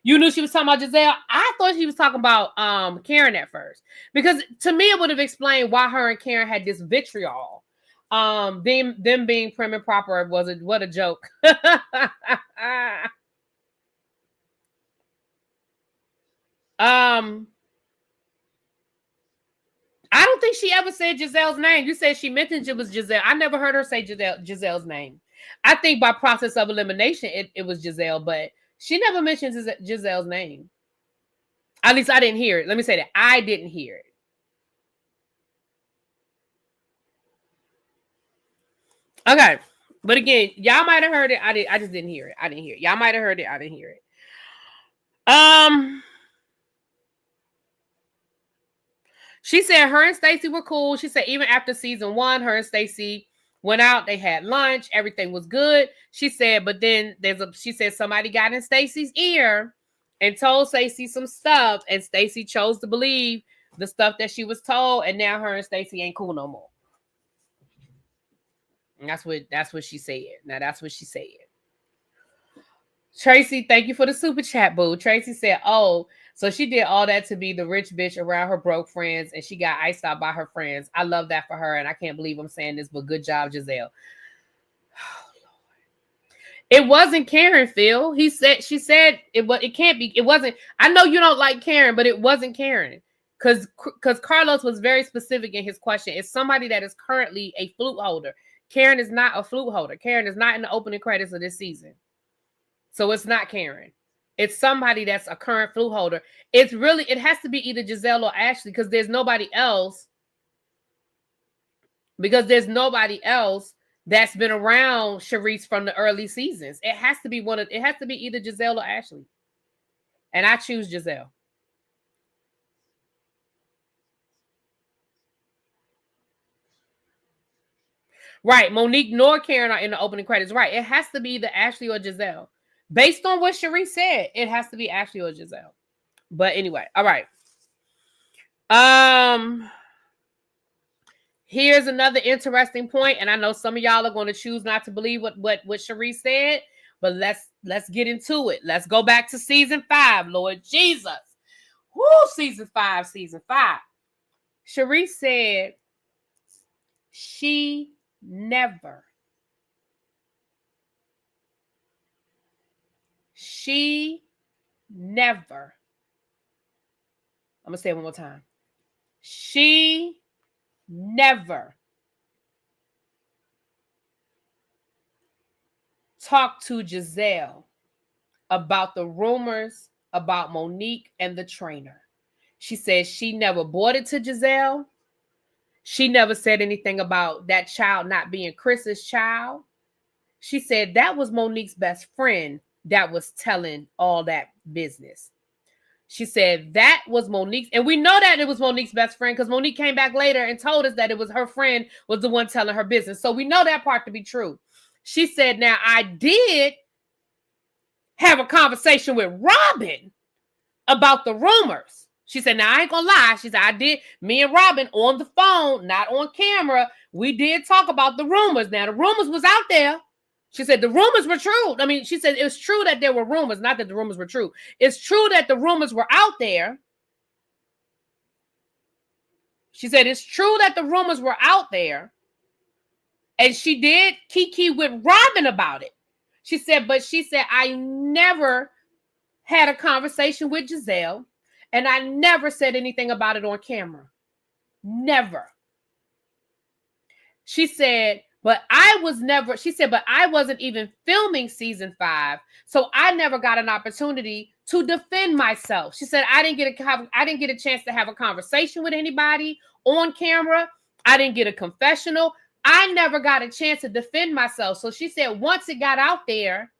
You knew she was talking about Gizelle? I thought she was talking about Karen at first. Because to me, it would have explained why her and Karen had this vitriol. Them being prim and proper what a joke. I don't think she ever said Gizelle's name. You said she mentioned it was Gizelle. I never heard her say Gizelle's name. I think by process of elimination, it was Gizelle, but she never mentioned Gizelle's name. At least I didn't hear it. Let me say that. I didn't hear it. Okay. But again, y'all might have heard it. I just didn't hear it. I didn't hear it. Y'all might have heard it. I didn't hear it. She said her and Stacey were cool. She said even after season 1, her and Stacey went out. They had lunch. Everything was good. She said, but then she said somebody got in Stacey's ear and told Stacey some stuff, and Stacey chose to believe the stuff that she was told, and now her and Stacey ain't cool no more. And that's what she said. Now that's what she said. Tracy, thank you for the super chat, boo. Tracy said, oh, so she did all that to be the rich bitch around her broke friends, and she got iced out by her friends. I love that for her, and I can't believe I'm saying this, but good job, Gizelle. Oh, Lord. It wasn't Karen, Phil. She said it can't be. It wasn't. I know you don't like Karen, but it wasn't Karen. Because Carlos was very specific in his question. It's somebody that is currently a flute holder. Karen is not a flute holder. Karen is not in the opening credits of this season. So it's not Karen. It's somebody that's a current flute holder. It has to be either Gizelle or Ashley because there's nobody else. Because there's nobody else that's been around Charrisse from the early seasons. It has to be either Gizelle or Ashley. And I choose Gizelle. Right. Monique nor Karen are in the opening credits. Right. It has to be either Ashley or Gizelle. Based on what Charrisse said, it has to be Ashley or Gizelle. But anyway, all right. Here's another interesting point, and I know some of y'all are going to choose not to believe what Charrisse said, but let's get into it. Let's go back to season 5, Lord Jesus. Woo, season 5. Charrisse said she never I'm going to say it one more time. She never talked to Gizelle about the rumors about Monique and the trainer. She said she never brought it to Gizelle. She never said anything about that child not being Chris's child. She said that was Monique's best friend that was telling all that business. She said that was Monique's, and we know that it was Monique's best friend because Monique came back later and told us that it was her friend was the one telling her business. So we know that part to be true. She said, now I did have a conversation with Robin about the rumors. She said, now I ain't gonna lie. She said, I did, me and Robin on the phone, not on camera. We did talk about the rumors. Now the rumors was out there. She said the rumors were true. I mean, she said it was true that there were rumors, not that the rumors were true. It's true that the rumors were out there. She said it's true that the rumors were out there. And she did kiki with Robin about it. She said, but she said, I never had a conversation with Gizelle, and I never said anything about it on camera. Never. She said, but I wasn't even filming season 5, so I never got an opportunity to defend myself. She said, I didn't get a chance to have a conversation with anybody on camera. I didn't get a confessional. I never got a chance to defend myself. So she said, once it got out there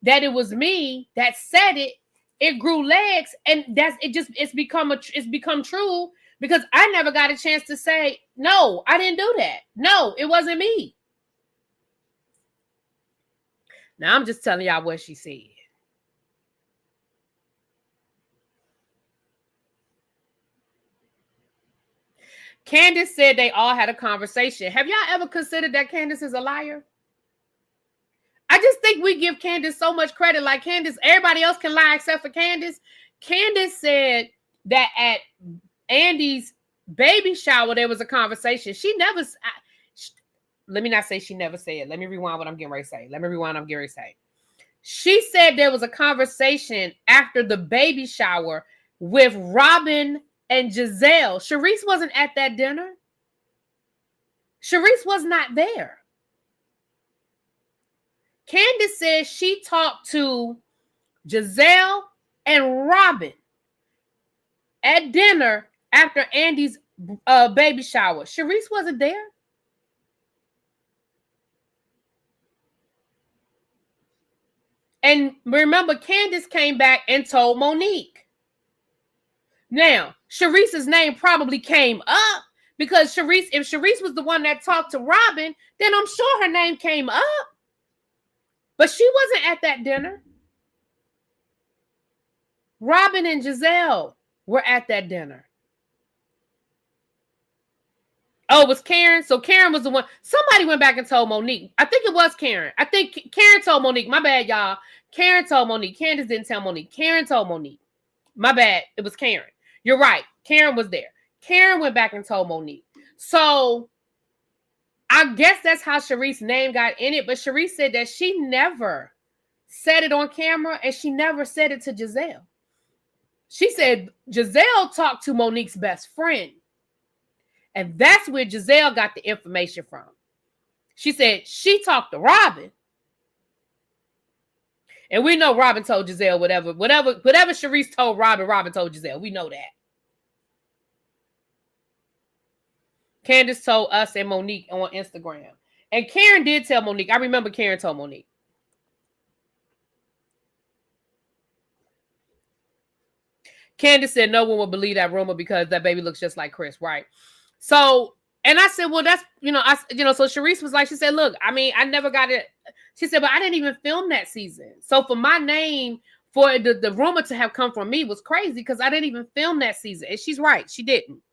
that it was me that said it, it grew legs, and it's become true because I never got a chance to say, no, I didn't do that. No, it wasn't me. Now I'm just telling y'all what she said. Candace said they all had a conversation. Have y'all ever considered that Candace is a liar? I just think we give Candace so much credit. Like Candace, everybody else can lie except for Candace. Candace said that at Andy's baby shower, there was a conversation. Let me not say she never said. Let me rewind what I'm getting ready to say. She said there was a conversation after the baby shower with Robin and Gizelle. Charrisse wasn't at that dinner. Charrisse was not there. Candace said she talked to Gizelle and Robin at dinner after Andy's baby shower. Charrisse wasn't there. And remember, Candace came back and told Monique. Now, Charrisse's name probably came up because if Charrisse was the one that talked to Robin, then I'm sure her name came up. But she wasn't at that dinner. Robin and Gizelle were at that dinner. Oh, it was Karen? So Karen was the one. Somebody went back and told Monique. I think it was Karen. I think Karen told Monique. My bad, y'all. Karen told Monique. Candace didn't tell Monique. Karen told Monique. My bad. It was Karen. You're right. Karen was there. Karen went back and told Monique. So I guess that's how Charrisse's name got in it. But Charrisse said that she never said it on camera and she never said it to Gizelle. She said Gizelle talked to Monique's best friend. And that's where Gizelle got the information from. She said she talked to Robin. And we know Robin told Gizelle whatever Charrisse told Robin, Robin told Gizelle. We know that. Candace told us and Monique on Instagram. And Karen did tell Monique. I remember Karen told Monique. Candace said no one will believe that rumor because that baby looks just like Chris, right? So, and I said, well, that's, so Charrisse was like, she said, look, I mean, I never got it. She said, but I didn't even film that season. So for my name, for the rumor to have come from me was crazy because I didn't even film that season. And she's right. She didn't.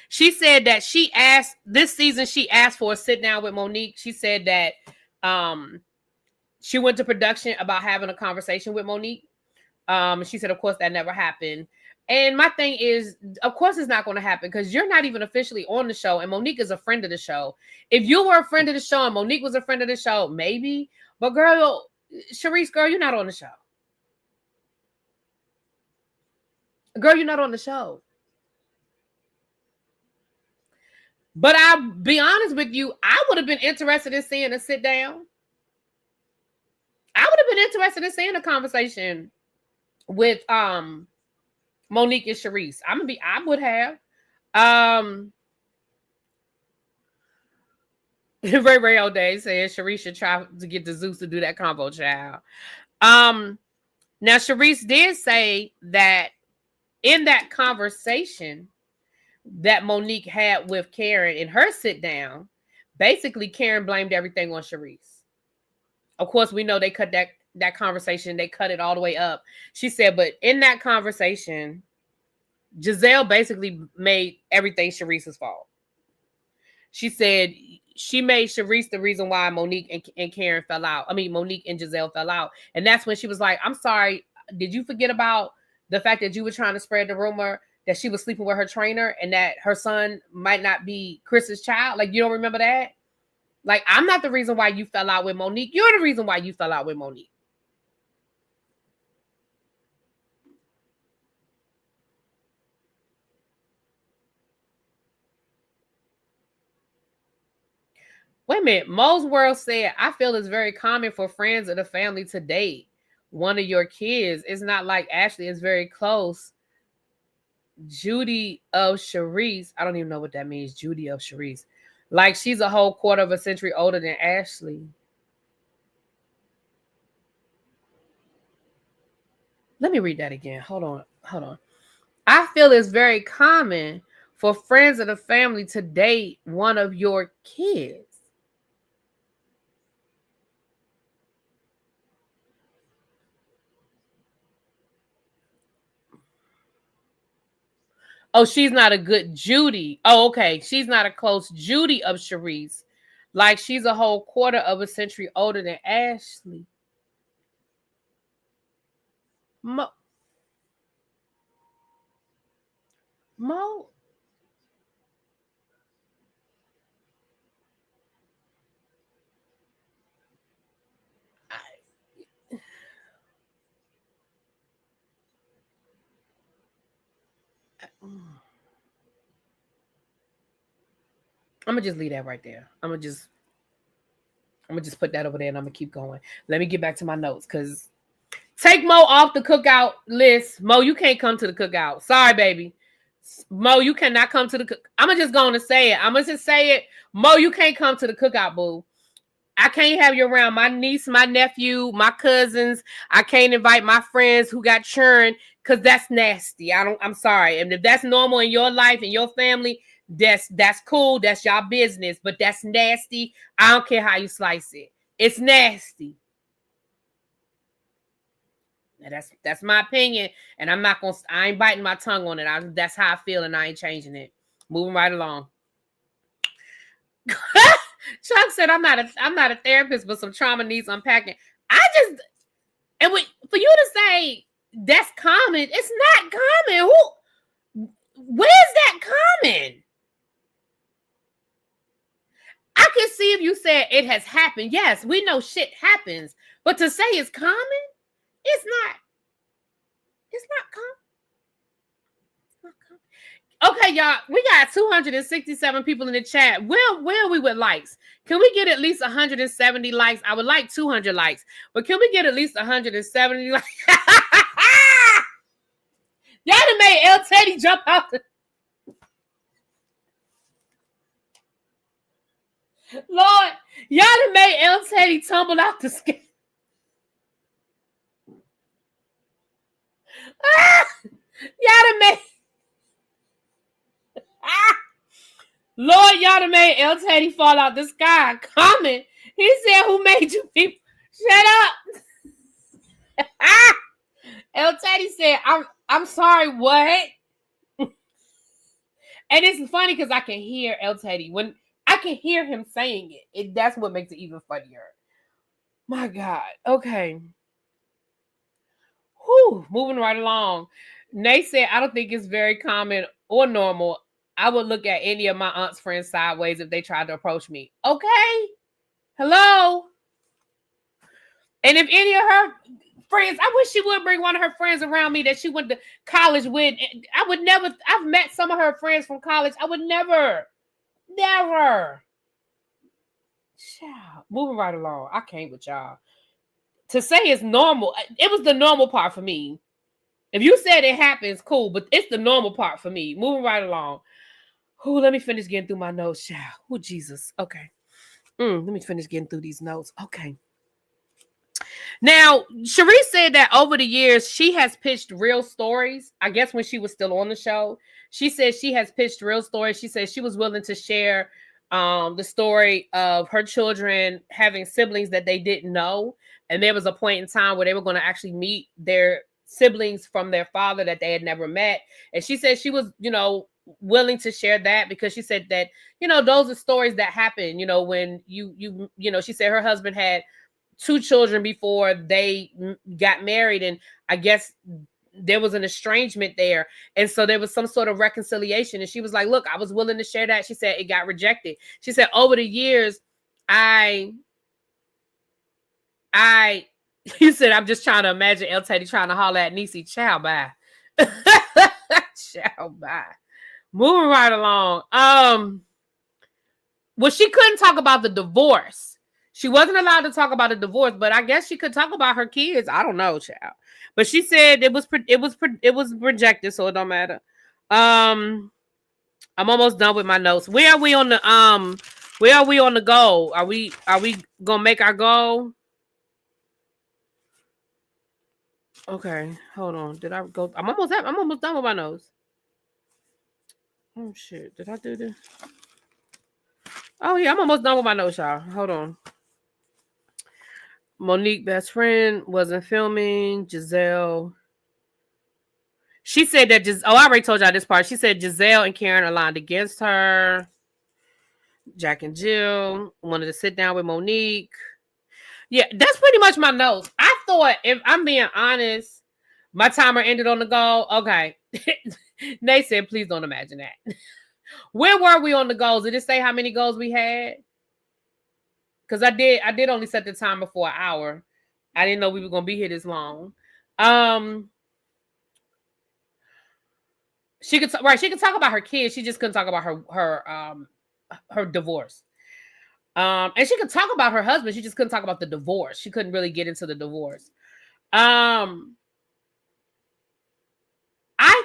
She said that this season she asked for a sit down with Monique. She said that she went to production about having a conversation with Monique. She said, of course, that never happened. And my thing is, of course, it's not going to happen because you're not even officially on the show. And Monique is a friend of the show. If you were a friend of the show and Monique was a friend of the show, maybe. But girl, Charrisse, girl, you're not on the show. Girl, you're not on the show. But I'll be honest with you, I would have been interested in seeing a sit down. I would have been interested in seeing a conversation with Monique and Charrisse. I would have. Ray all day says Charrisse should try to get the Zeus to do that combo, child. Now Charrisse did say that in that conversation that Monique had with Karen in her sit down, basically Karen blamed everything on Charrisse. Of course, we know they cut that conversation, they cut it all the way up. She said, but in that conversation, Gizelle basically made everything Charrisse's fault. she said she made Charrisse the reason why Monique and Karen fell out. I mean, Monique and Gizelle fell out. And that's when she was like, I'm sorry, did you forget about the fact that you were trying to spread the rumor that she was sleeping with her trainer and that her son might not be Chris's child? Like, you don't remember that? Like, I'm not the reason why you fell out with Monique. You're the reason why you fell out with Monique. Wait a minute. Mo's World said, I feel it's very common for friends of the family to date one of your kids. It's not like Ashley is very close. Judy of Charrisse. I don't even know what that means. Judy of Charrisse. Like she's a whole quarter of a century older than Ashley. Let me read that again. Hold on. I feel it's very common for friends of the family to date one of your kids. Oh, she's not a good Judy. Oh, okay. She's not a close Judy of Charrisse. Like she's a whole quarter of a century older than Ashley. Mo. I'm gonna just leave that right there. I'm gonna just put that over there and I'm gonna keep going. Let me get back to my notes because take Mo off the cookout list. Mo, you can't come to the cookout. Sorry, baby. Mo, you cannot come to the cook. I'm just gonna say it. I'm gonna just say it. Mo, you can't come to the cookout, boo. I can't have you around my niece, my nephew, my cousins. I can't invite my friends who got churned because that's nasty. I'm sorry. And if that's normal in your life and your family, that's cool. That's y'all business. But that's nasty. I don't care how you slice it. It's nasty. Now that's my opinion. And I ain't biting my tongue on it. That's how I feel, and I ain't changing it. Moving right along. Chuck said, "I'm not a therapist, but some trauma needs unpacking." For you to say that's common, it's not common. Where's that common? I can see if you said it has happened. Yes, we know shit happens, but to say it's common, it's not. It's not common. Okay, y'all, we got 267 people in the chat. Where are we with likes? Can we get at least 170 likes? I would like 200 likes, but can we get at least 170 likes? Y'all done made El Teddy jump out. Lord, y'all done made El Teddy tumble out the sky. Y'all done made... Lord, y'all done made El Teddy fall out the sky. Comment. He said, who made you people? Shut up. El Teddy said, I'm sorry, what? And it's funny because I can hear El Teddy. When I can hear him saying it, that's what makes it even funnier. My God. Okay. Whew, moving right along. Nate said, I don't think it's very common or normal. I would look at any of my aunt's friends sideways if they tried to approach me. Okay. Hello. And if any of her friends, I wish she would bring one of her friends around me that she went to college with. I would never, I've met some of her friends from college. I would never. Child, moving right along. I can't with y'all. To say it's normal, it was the normal part for me. If you said it happens, cool, but it's the normal part for me. Moving right along. Ooh, let me finish getting through my notes, child. Oh, Jesus. Okay. Let me finish getting through these notes. Okay. Now, Charrisse said that over the years, she has pitched real stories. I guess when she was still on the show, she said she has pitched real stories. She said she was willing to share the story of her children having siblings that they didn't know. And there was a point in time where they were going to actually meet their siblings from their father that they had never met. And she said she was, willing to share that because she said that, you know, those are stories that happen, you know, when you know, she said her husband had 2 children before they got married, and I guess there was an estrangement there, and so there was some sort of reconciliation, and she was like, look, I was willing to share that. She said it got rejected. She said over the years, you said, I'm just trying to imagine El Teddy trying to holler at Niecy, ciao, bye. Ciao, bye. Moving right along. Well, she couldn't talk about the divorce. She wasn't allowed to talk about a divorce, but I guess she could talk about her kids. I don't know, child. But she said it was rejected, so it don't matter. I'm almost done with my notes. Where are we on the goal? Are we gonna make our goal? Okay, hold on. Did I go? I'm almost done with my notes. Oh shit! Did I do this? Oh yeah, I'm almost done with my notes, y'all. Hold on. Monique, best friend, wasn't filming. Gizelle. She said that I already told y'all this part. She said Gizelle and Karen aligned against her. Jack and Jill wanted to sit down with Monique. Yeah, that's pretty much my notes. I thought, if I'm being honest, my timer ended on the goal. Okay. Nate said, please don't imagine that. Where were we on the goals? Did it say how many goals we had? Because I did only set the timer for an hour. I didn't know we were gonna be here this long. She could talk about her kids. She just couldn't talk about her divorce. And she could talk about her husband. She just couldn't talk about the divorce. She couldn't really get into the divorce. I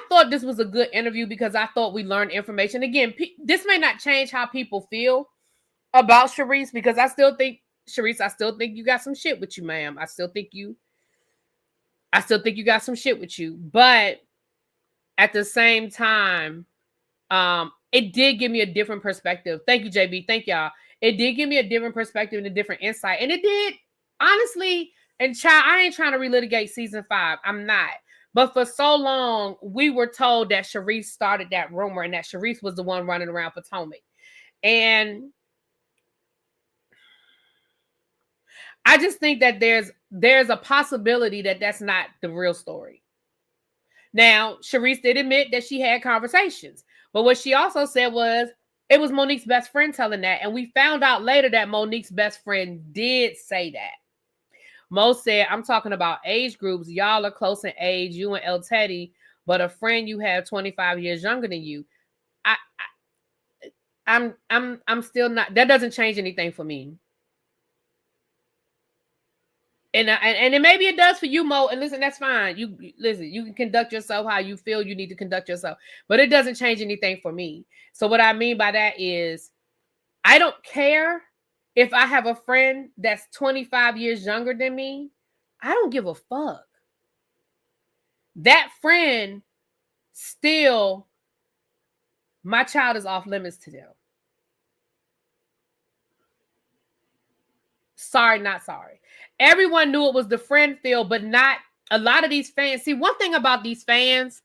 thought this was a good interview because I thought we learned information. Again, this may not change how people feel about Charrisse, because I still think, Charrisse, I still think you got some shit with you, ma'am. I still think you got some shit with you. But at the same time, it did give me a different perspective. Thank you, JB. Thank y'all. It did give me a different perspective and a different insight. And it did, honestly, and child, I ain't trying to relitigate season 5. I'm not. But for so long, we were told that Charrisse started that rumor and that Charrisse was the one running around Potomac. And I just think that there's a possibility that that's not the real story. Now, Charrisse did admit that she had conversations. But what she also said was, it was Monique's best friend telling that. And we found out later that Monique's best friend did say that. Mo said, I'm talking about age groups. Y'all are close in age, you and El Teddy, but a friend you have 25 years younger than you. I'm still not, that doesn't change anything for me. And maybe it does for you, Mo. And listen, that's fine. You can conduct yourself how you feel you need to conduct yourself, but it doesn't change anything for me. So what I mean by that is, I don't care if I have a friend that's 25 years younger than me. I don't give a fuck. That friend still, my child is off limits to them. Sorry, not sorry. Everyone knew it was the friend feel, but not a lot of these fans. See, one thing about these fans,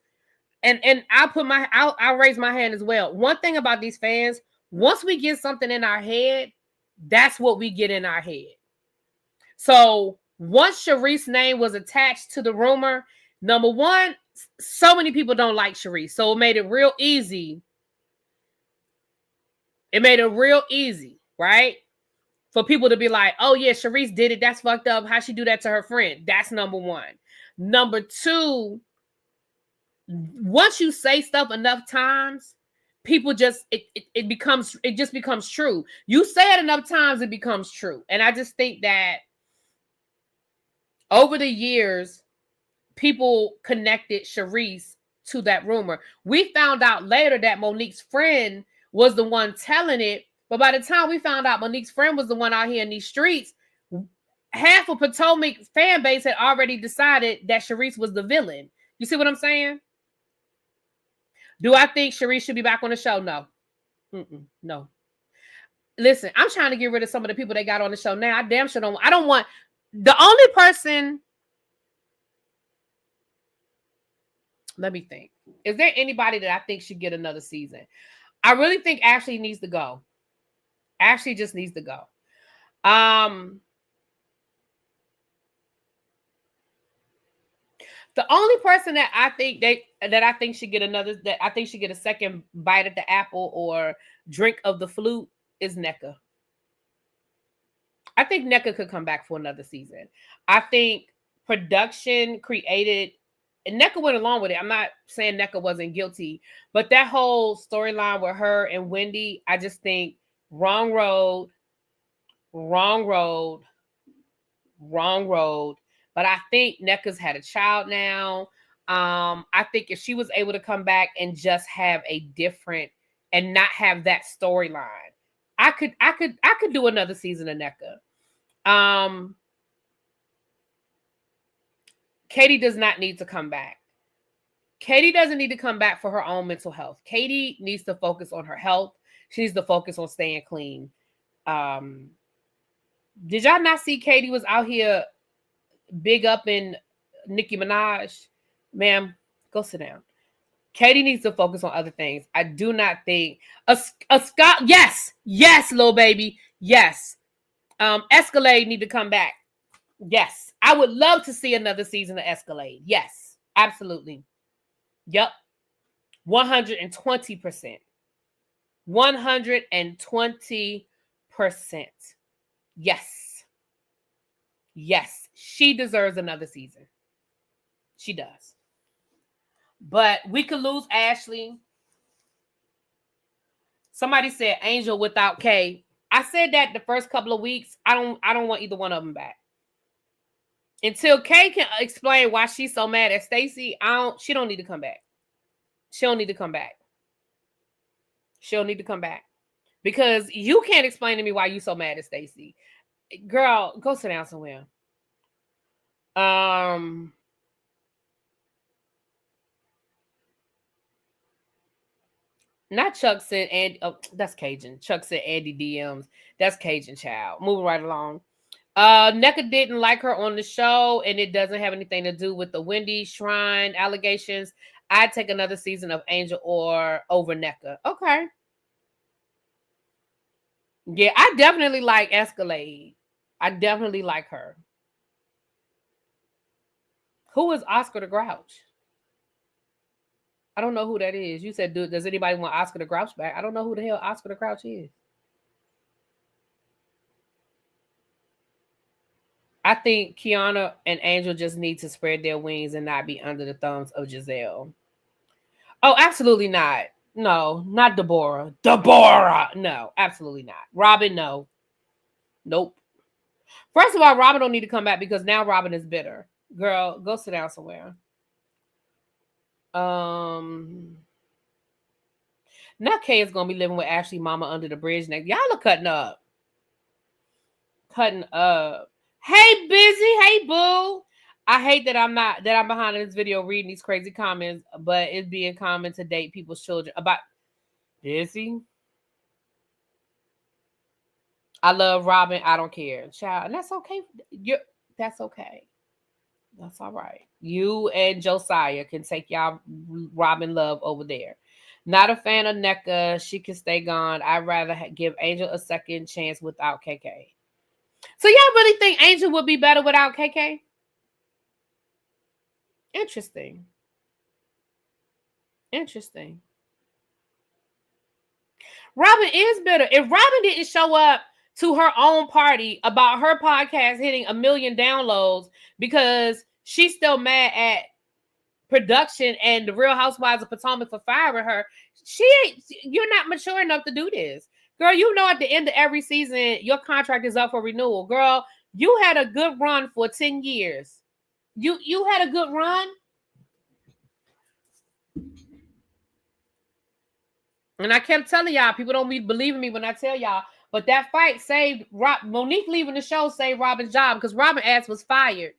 and I'll raise my hand as well. One thing about these fans, once we get something in our head, that's what we get in our head. So once Charrisse's name was attached to the rumor, number one, so many people don't like Charrisse. So it made it real easy. Right? For people to be like, oh yeah, Charrisse did it. That's fucked up. How'd she do that to her friend? That's number one. Number two, once you say stuff enough times, people just, it just becomes true. You say it enough times, it becomes true. And I just think that over the years, people connected Charrisse to that rumor. We found out later that Monique's friend was the one telling it. But by the time we found out Monique's friend was the one out here in these streets, half of Potomac fan base had already decided that Charrisse was the villain. You see what I'm saying? Do I think Charrisse should be back on the show? No. No. Listen, I'm trying to get rid of some of the people they got on the show now. I damn sure don't. I don't want the only person. Let me think. Is there anybody that I think should get another season? I really think Ashley needs to go. Ashley just needs to go. The only person that I think should get a second bite at the apple or drink of the flute is NECA. I think NECA could come back for another season. I think production created, and NECA went along with it. I'm not saying NECA wasn't guilty, but that whole storyline with her and Wendy, I just think wrong road. But I think NECA's had a child now. I think if she was able to come back and just have a different and not have that storyline, I could do another season of NECA. Katie does not need to come back. Katie doesn't need to come back for her own mental health. Katie needs to focus on her health. She needs to focus on staying clean. Did y'all not see Katie was out here big up in Nicki Minaj? Ma'am, go sit down. Katie needs to focus on other things. I do not think a Scott. Yes, little baby. Yes. Escalade need to come back. Yes. I would love to see another season of Escalade. Yes, absolutely. Yep. 120%. 120%. Yes. Yes. She deserves another season. She does. But we could lose Ashley. Somebody said Angel without K. I said that the first couple of weeks. I don't want either one of them back. Until Kay can explain why she's so mad at Stacey, she don't need to come back. She don't need to come back. She'll need to come back. Because you can't explain to me why you so mad at Stacey. Girl, go sit down somewhere. Not Chuck said, and that's Cajun. Chuck said Andy DMs. That's Cajun child. Moving right along. NECA didn't like her on the show, and it doesn't have anything to do with the Wendy Shrine allegations. I'd take another season of Angel or over NECA. Okay. Yeah, I definitely like Escalade. I definitely like her. Who is Oscar the Grouch? I don't know who that is. You said, does anybody want Oscar the Grouch back? I don't know who the hell Oscar the Grouch is. I think Kiana and Angel just need to spread their wings and not be under the thumbs of Gizelle. Oh, absolutely not. No, not Deborah. No, absolutely not. Robin, no. Nope. First of all, Robin don't need to come back because now Robin is bitter. Girl, go sit down somewhere. Now Kay is gonna be living with Ashley mama under the bridge next. Y'all are cutting up. Hey, busy. Hey, boo. I hate that I'm behind this video reading these crazy comments, but it's being common to date people's children about busy. I love Robin. I don't care, child, and that's okay. That's okay. That's all right. You and Josiah can take y'all Robin love over there. Not a fan of NECA. She can stay gone. I'd rather give Angel a second chance without KK. So y'all really think Angel would be better without KK? Interesting. Robin is bitter. If Robin didn't show up to her own party about her podcast hitting 1 million downloads because she's still mad at production and the Real Housewives of Potomac for firing her, you're not mature enough to do this. Girl, you know at the end of every season, your contract is up for renewal. Girl, you had a good run for 10 years. You had a good run. And I kept telling y'all, people don't be believing me when I tell y'all, but that fight saved Monique leaving the show saved Robin's job because Robin ass was fired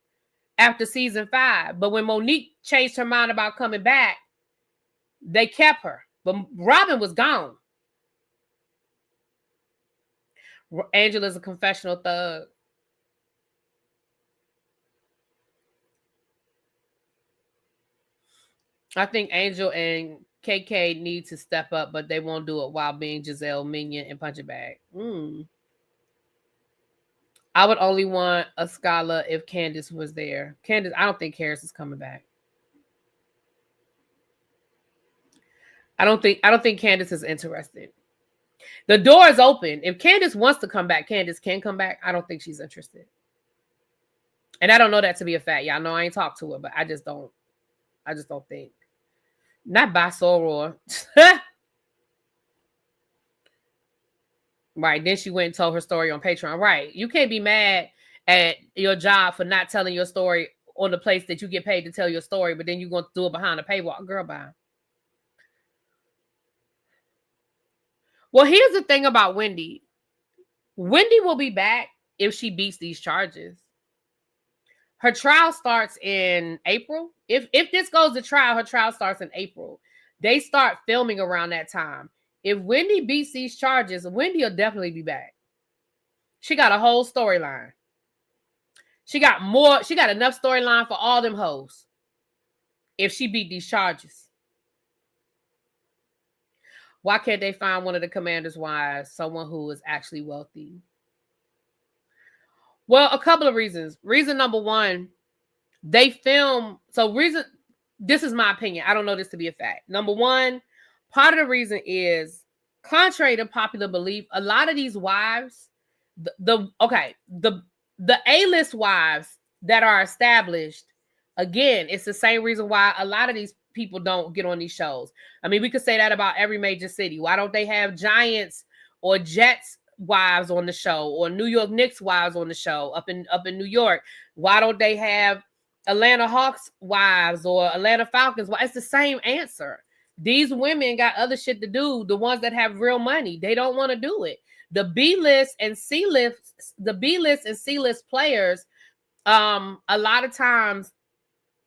after season 5. But when Monique changed her mind about coming back, they kept her. But Robin was gone. Angela's a confessional thug. I think Angel and KK need to step up, but they won't do it while being Gizelle, Minion, and Punch It Bag. I would only want a scholar if Candace was there. Candace, I don't think Harris is coming back. I don't think Candace is interested. The door is open. If Candace wants to come back, Candace can come back. I don't think she's interested. And I don't know that to be a fact. Y'all know I ain't talked to her, but I just don't think. Not by soror. Right. Then she went and told her story on Patreon. Right. You can't be mad at your job for not telling your story on the place that you get paid to tell your story, but then you're going to do it behind a paywall. Girl, bye. Well, here's the thing about Wendy. Wendy will be back if she beats these charges. Her trial starts in April. If this goes to trial, her trial starts in April. They start filming around that time. If Wendy beats these charges, Wendy will definitely be back. She got a whole storyline. She got enough storyline for all them hoes. If she beat these charges. Why can't they find one of the commander's wives, someone who is actually wealthy? Well, a couple of reasons. Reason number one, this is my opinion. I don't know this to be a fact. Number one, part of the reason is, contrary to popular belief, a lot of these wives, the A-list wives that are established, again, it's the same reason why a lot of these people don't get on these shows. I mean, we could say that about every major city. Why don't they have Giants or Jets wives on the show, or New York Knicks wives on the show up in New York? Why don't they have Atlanta Hawks wives or Atlanta Falcons? Well, it's the same answer. These women got other shit to do. The ones that have real money, they don't want to do it. The B-list and C-list players, a lot of times,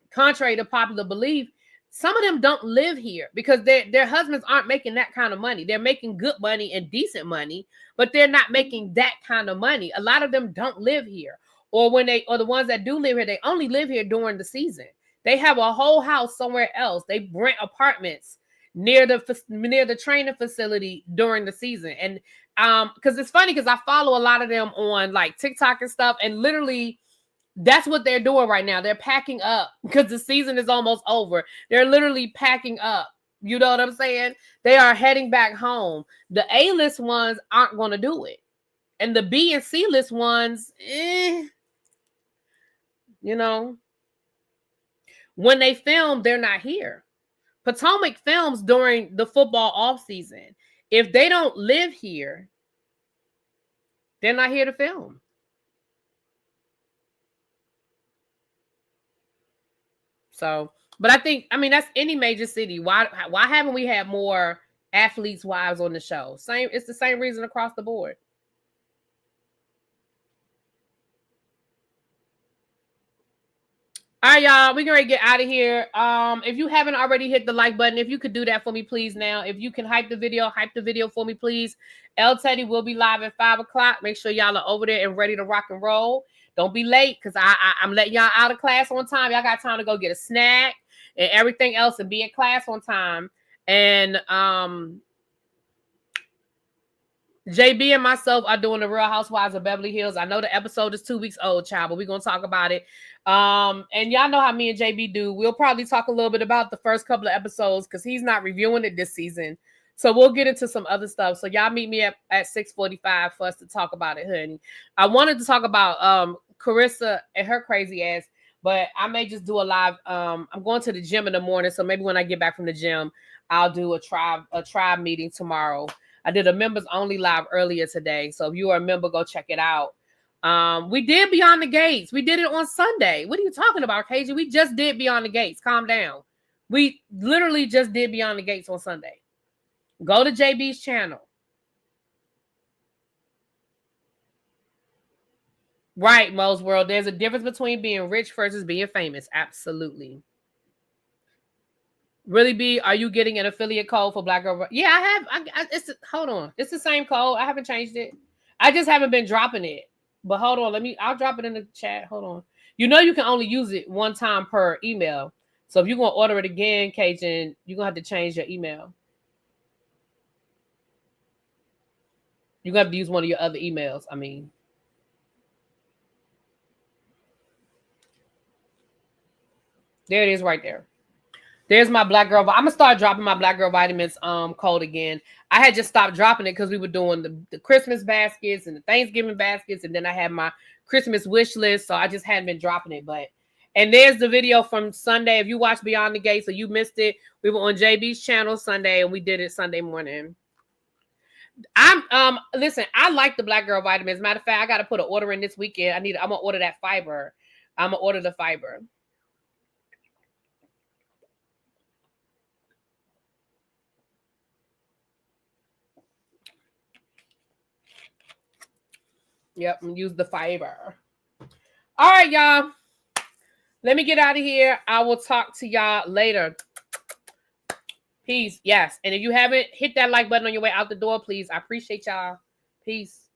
contrary to popular belief, some of them don't live here because their husbands aren't making that kind of money. They're making good money and decent money, but they're not making that kind of money. A lot of them don't live here. Or the ones that do live here, they only live here during the season. They have a whole house somewhere else. They rent apartments near the training facility during the season. And because it's funny, because I follow a lot of them on like TikTok and stuff, and literally that's what they're doing right now. They're packing up because the season is almost over. They're literally packing up. You know what I'm saying? They are heading back home. The A-list ones aren't going to do it. And the B and C-list ones, when they film, they're not here. Potomac films during the football off season. If they don't live here, they're not here to film. So, but I mean, that's any major city. Why haven't we had more athletes' wives on the show? It's the same reason across the board. All right, y'all, we're going to get out of here. If you haven't already hit the like button, if you could do that for me, please, now. If you can hype the video for me, please. El Teddy will be live at 5 o'clock. Make sure y'all are over there and ready to rock and roll. Don't be late, because I'm letting y'all out of class on time. Y'all got time to go get a snack and everything else and be in class on time. And JB and myself are doing the Real Housewives of Beverly Hills. I know the episode is 2 weeks old, child, but we're going to talk about it. And y'all know how me and JB do. We'll probably talk a little bit about the first couple of episodes because he's not reviewing it this season. So we'll get into some other stuff. So y'all meet me at 6:45 for us to talk about it, honey. I wanted to talk about Charrisse and her crazy ass, but I may just do a live. I'm going to the gym in the morning, so maybe when I get back from the gym, I'll do a tribe meeting tomorrow. I did a members only live earlier today, so if you are a member, go check it out. We did Beyond the Gates. We did it on Sunday. What are you talking about, KJ? We just did Beyond the Gates. Calm down. We literally just did Beyond the Gates on Sunday. Go to JB's channel. Right, Mo's World. There's a difference between being rich versus being famous. Absolutely. Really, B, are you getting an affiliate code for Black Girl? Yeah, I have. Hold on. It's the same code. I haven't changed it. I just haven't been dropping it. But hold on. I'll drop it in the chat. Hold on. You know you can only use it one time per email. So if you're going to order it again, Cajun, you're going to have to change your email. You're going to have to use one of your other emails. I mean. There it is right there. There's my Black Girl. I'm going to start dropping my Black Girl Vitamins code again. I had just stopped dropping it because we were doing the Christmas baskets and the Thanksgiving baskets. And then I had my Christmas wish list. So I just hadn't been dropping it. And there's the video from Sunday. If you watched Beyond the Gate, so you missed it. We were on JB's channel Sunday and we did it Sunday morning. Listen, I like the Black Girl Vitamins. Matter of fact, I got to put an order in this weekend. I'm going to order that fiber. I'm going to order the fiber. Yep, and use the fiber. All right, y'all. Let me get out of here. I will talk to y'all later. Peace. Yes. And if you haven't hit that like button on your way out the door, please. I appreciate y'all. Peace.